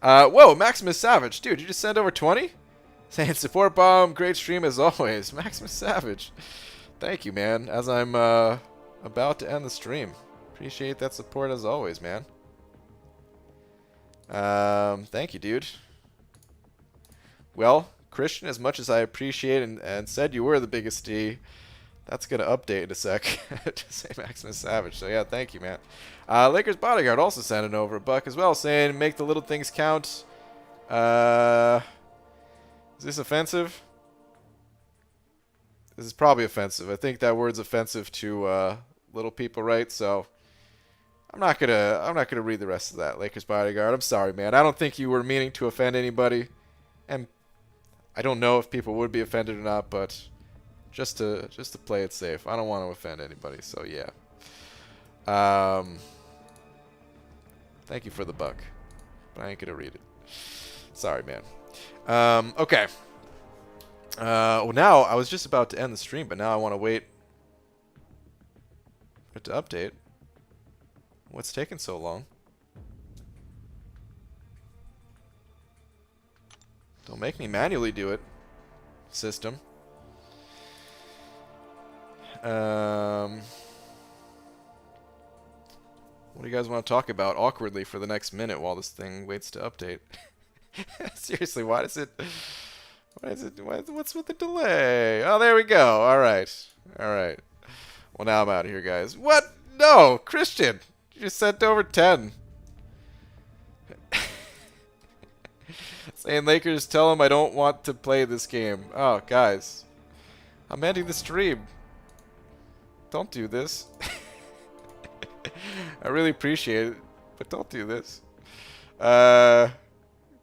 whoa, Maximus Savage. Dude, you just sent over 20? Saying support bomb, great stream as always. Maximus Savage. Thank you, man, as I'm about to end the stream. Appreciate that support as always, man. Thank you, dude. Well, Christian, as much as I appreciate and said you were the biggest D, that's going to update in a sec to say Maximus Savage. So, yeah, thank you, man. Lakers Bodyguard also sending over a buck as well, saying make the little things count. Is this offensive? This is probably offensive. I think that word's offensive to little people, right? So I'm not gonna read the rest of that. Lakers Bodyguard. I'm sorry, man. I don't think you were meaning to offend anybody, and I don't know if people would be offended or not, but just to play it safe, I don't want to offend anybody. So yeah. Thank you for the buck, but I ain't gonna read it. Sorry, man. Okay. Well, now I was just about to end the stream, but now I want to wait for it to update. What's taking so long? Don't make me manually do it, system. What do you guys want to talk about awkwardly for the next minute while this thing waits to update? Seriously, why does it... What's with the delay? Oh, there we go. All right. Well, now I'm out of here, guys. What? No, Christian. You just sent over 10. Saying Lakers, tell him I don't want to play this game. Oh, guys. I'm ending the stream. Don't do this. I really appreciate it, but don't do this.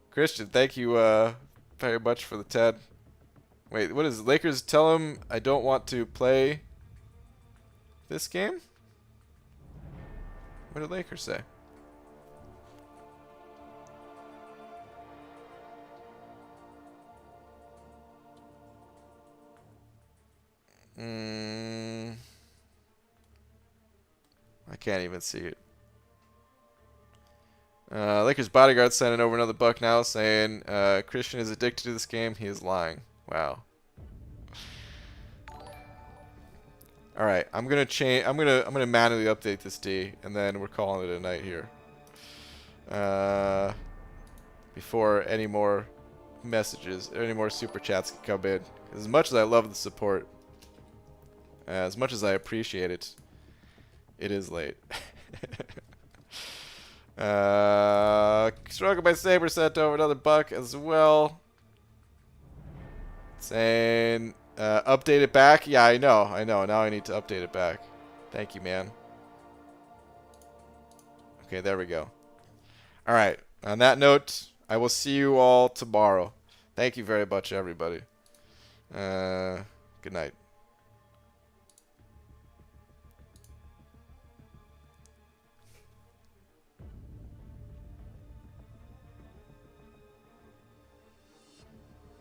Christian, thank you very much for the 10. Wait, what is it? Lakers, tell him I don't want to play this game? What did Lakers say? I can't even see it. Lakers bodyguard sending over another buck now, saying Christian is addicted to this game. He is lying. Wow. All right, I'm gonna change. I'm gonna manually update this D, and then we're calling it a night here. Before any more messages, or any more super chats can come in. As much as I love the support, as much as I appreciate it, it is late. Struggle by Saber sent over another buck as well. Saying, update it back. Yeah, I know. Now I need to update it back. Thank you, man. Okay, there we go. All right. On that note, I will see you all tomorrow. Thank you very much, everybody. Good night.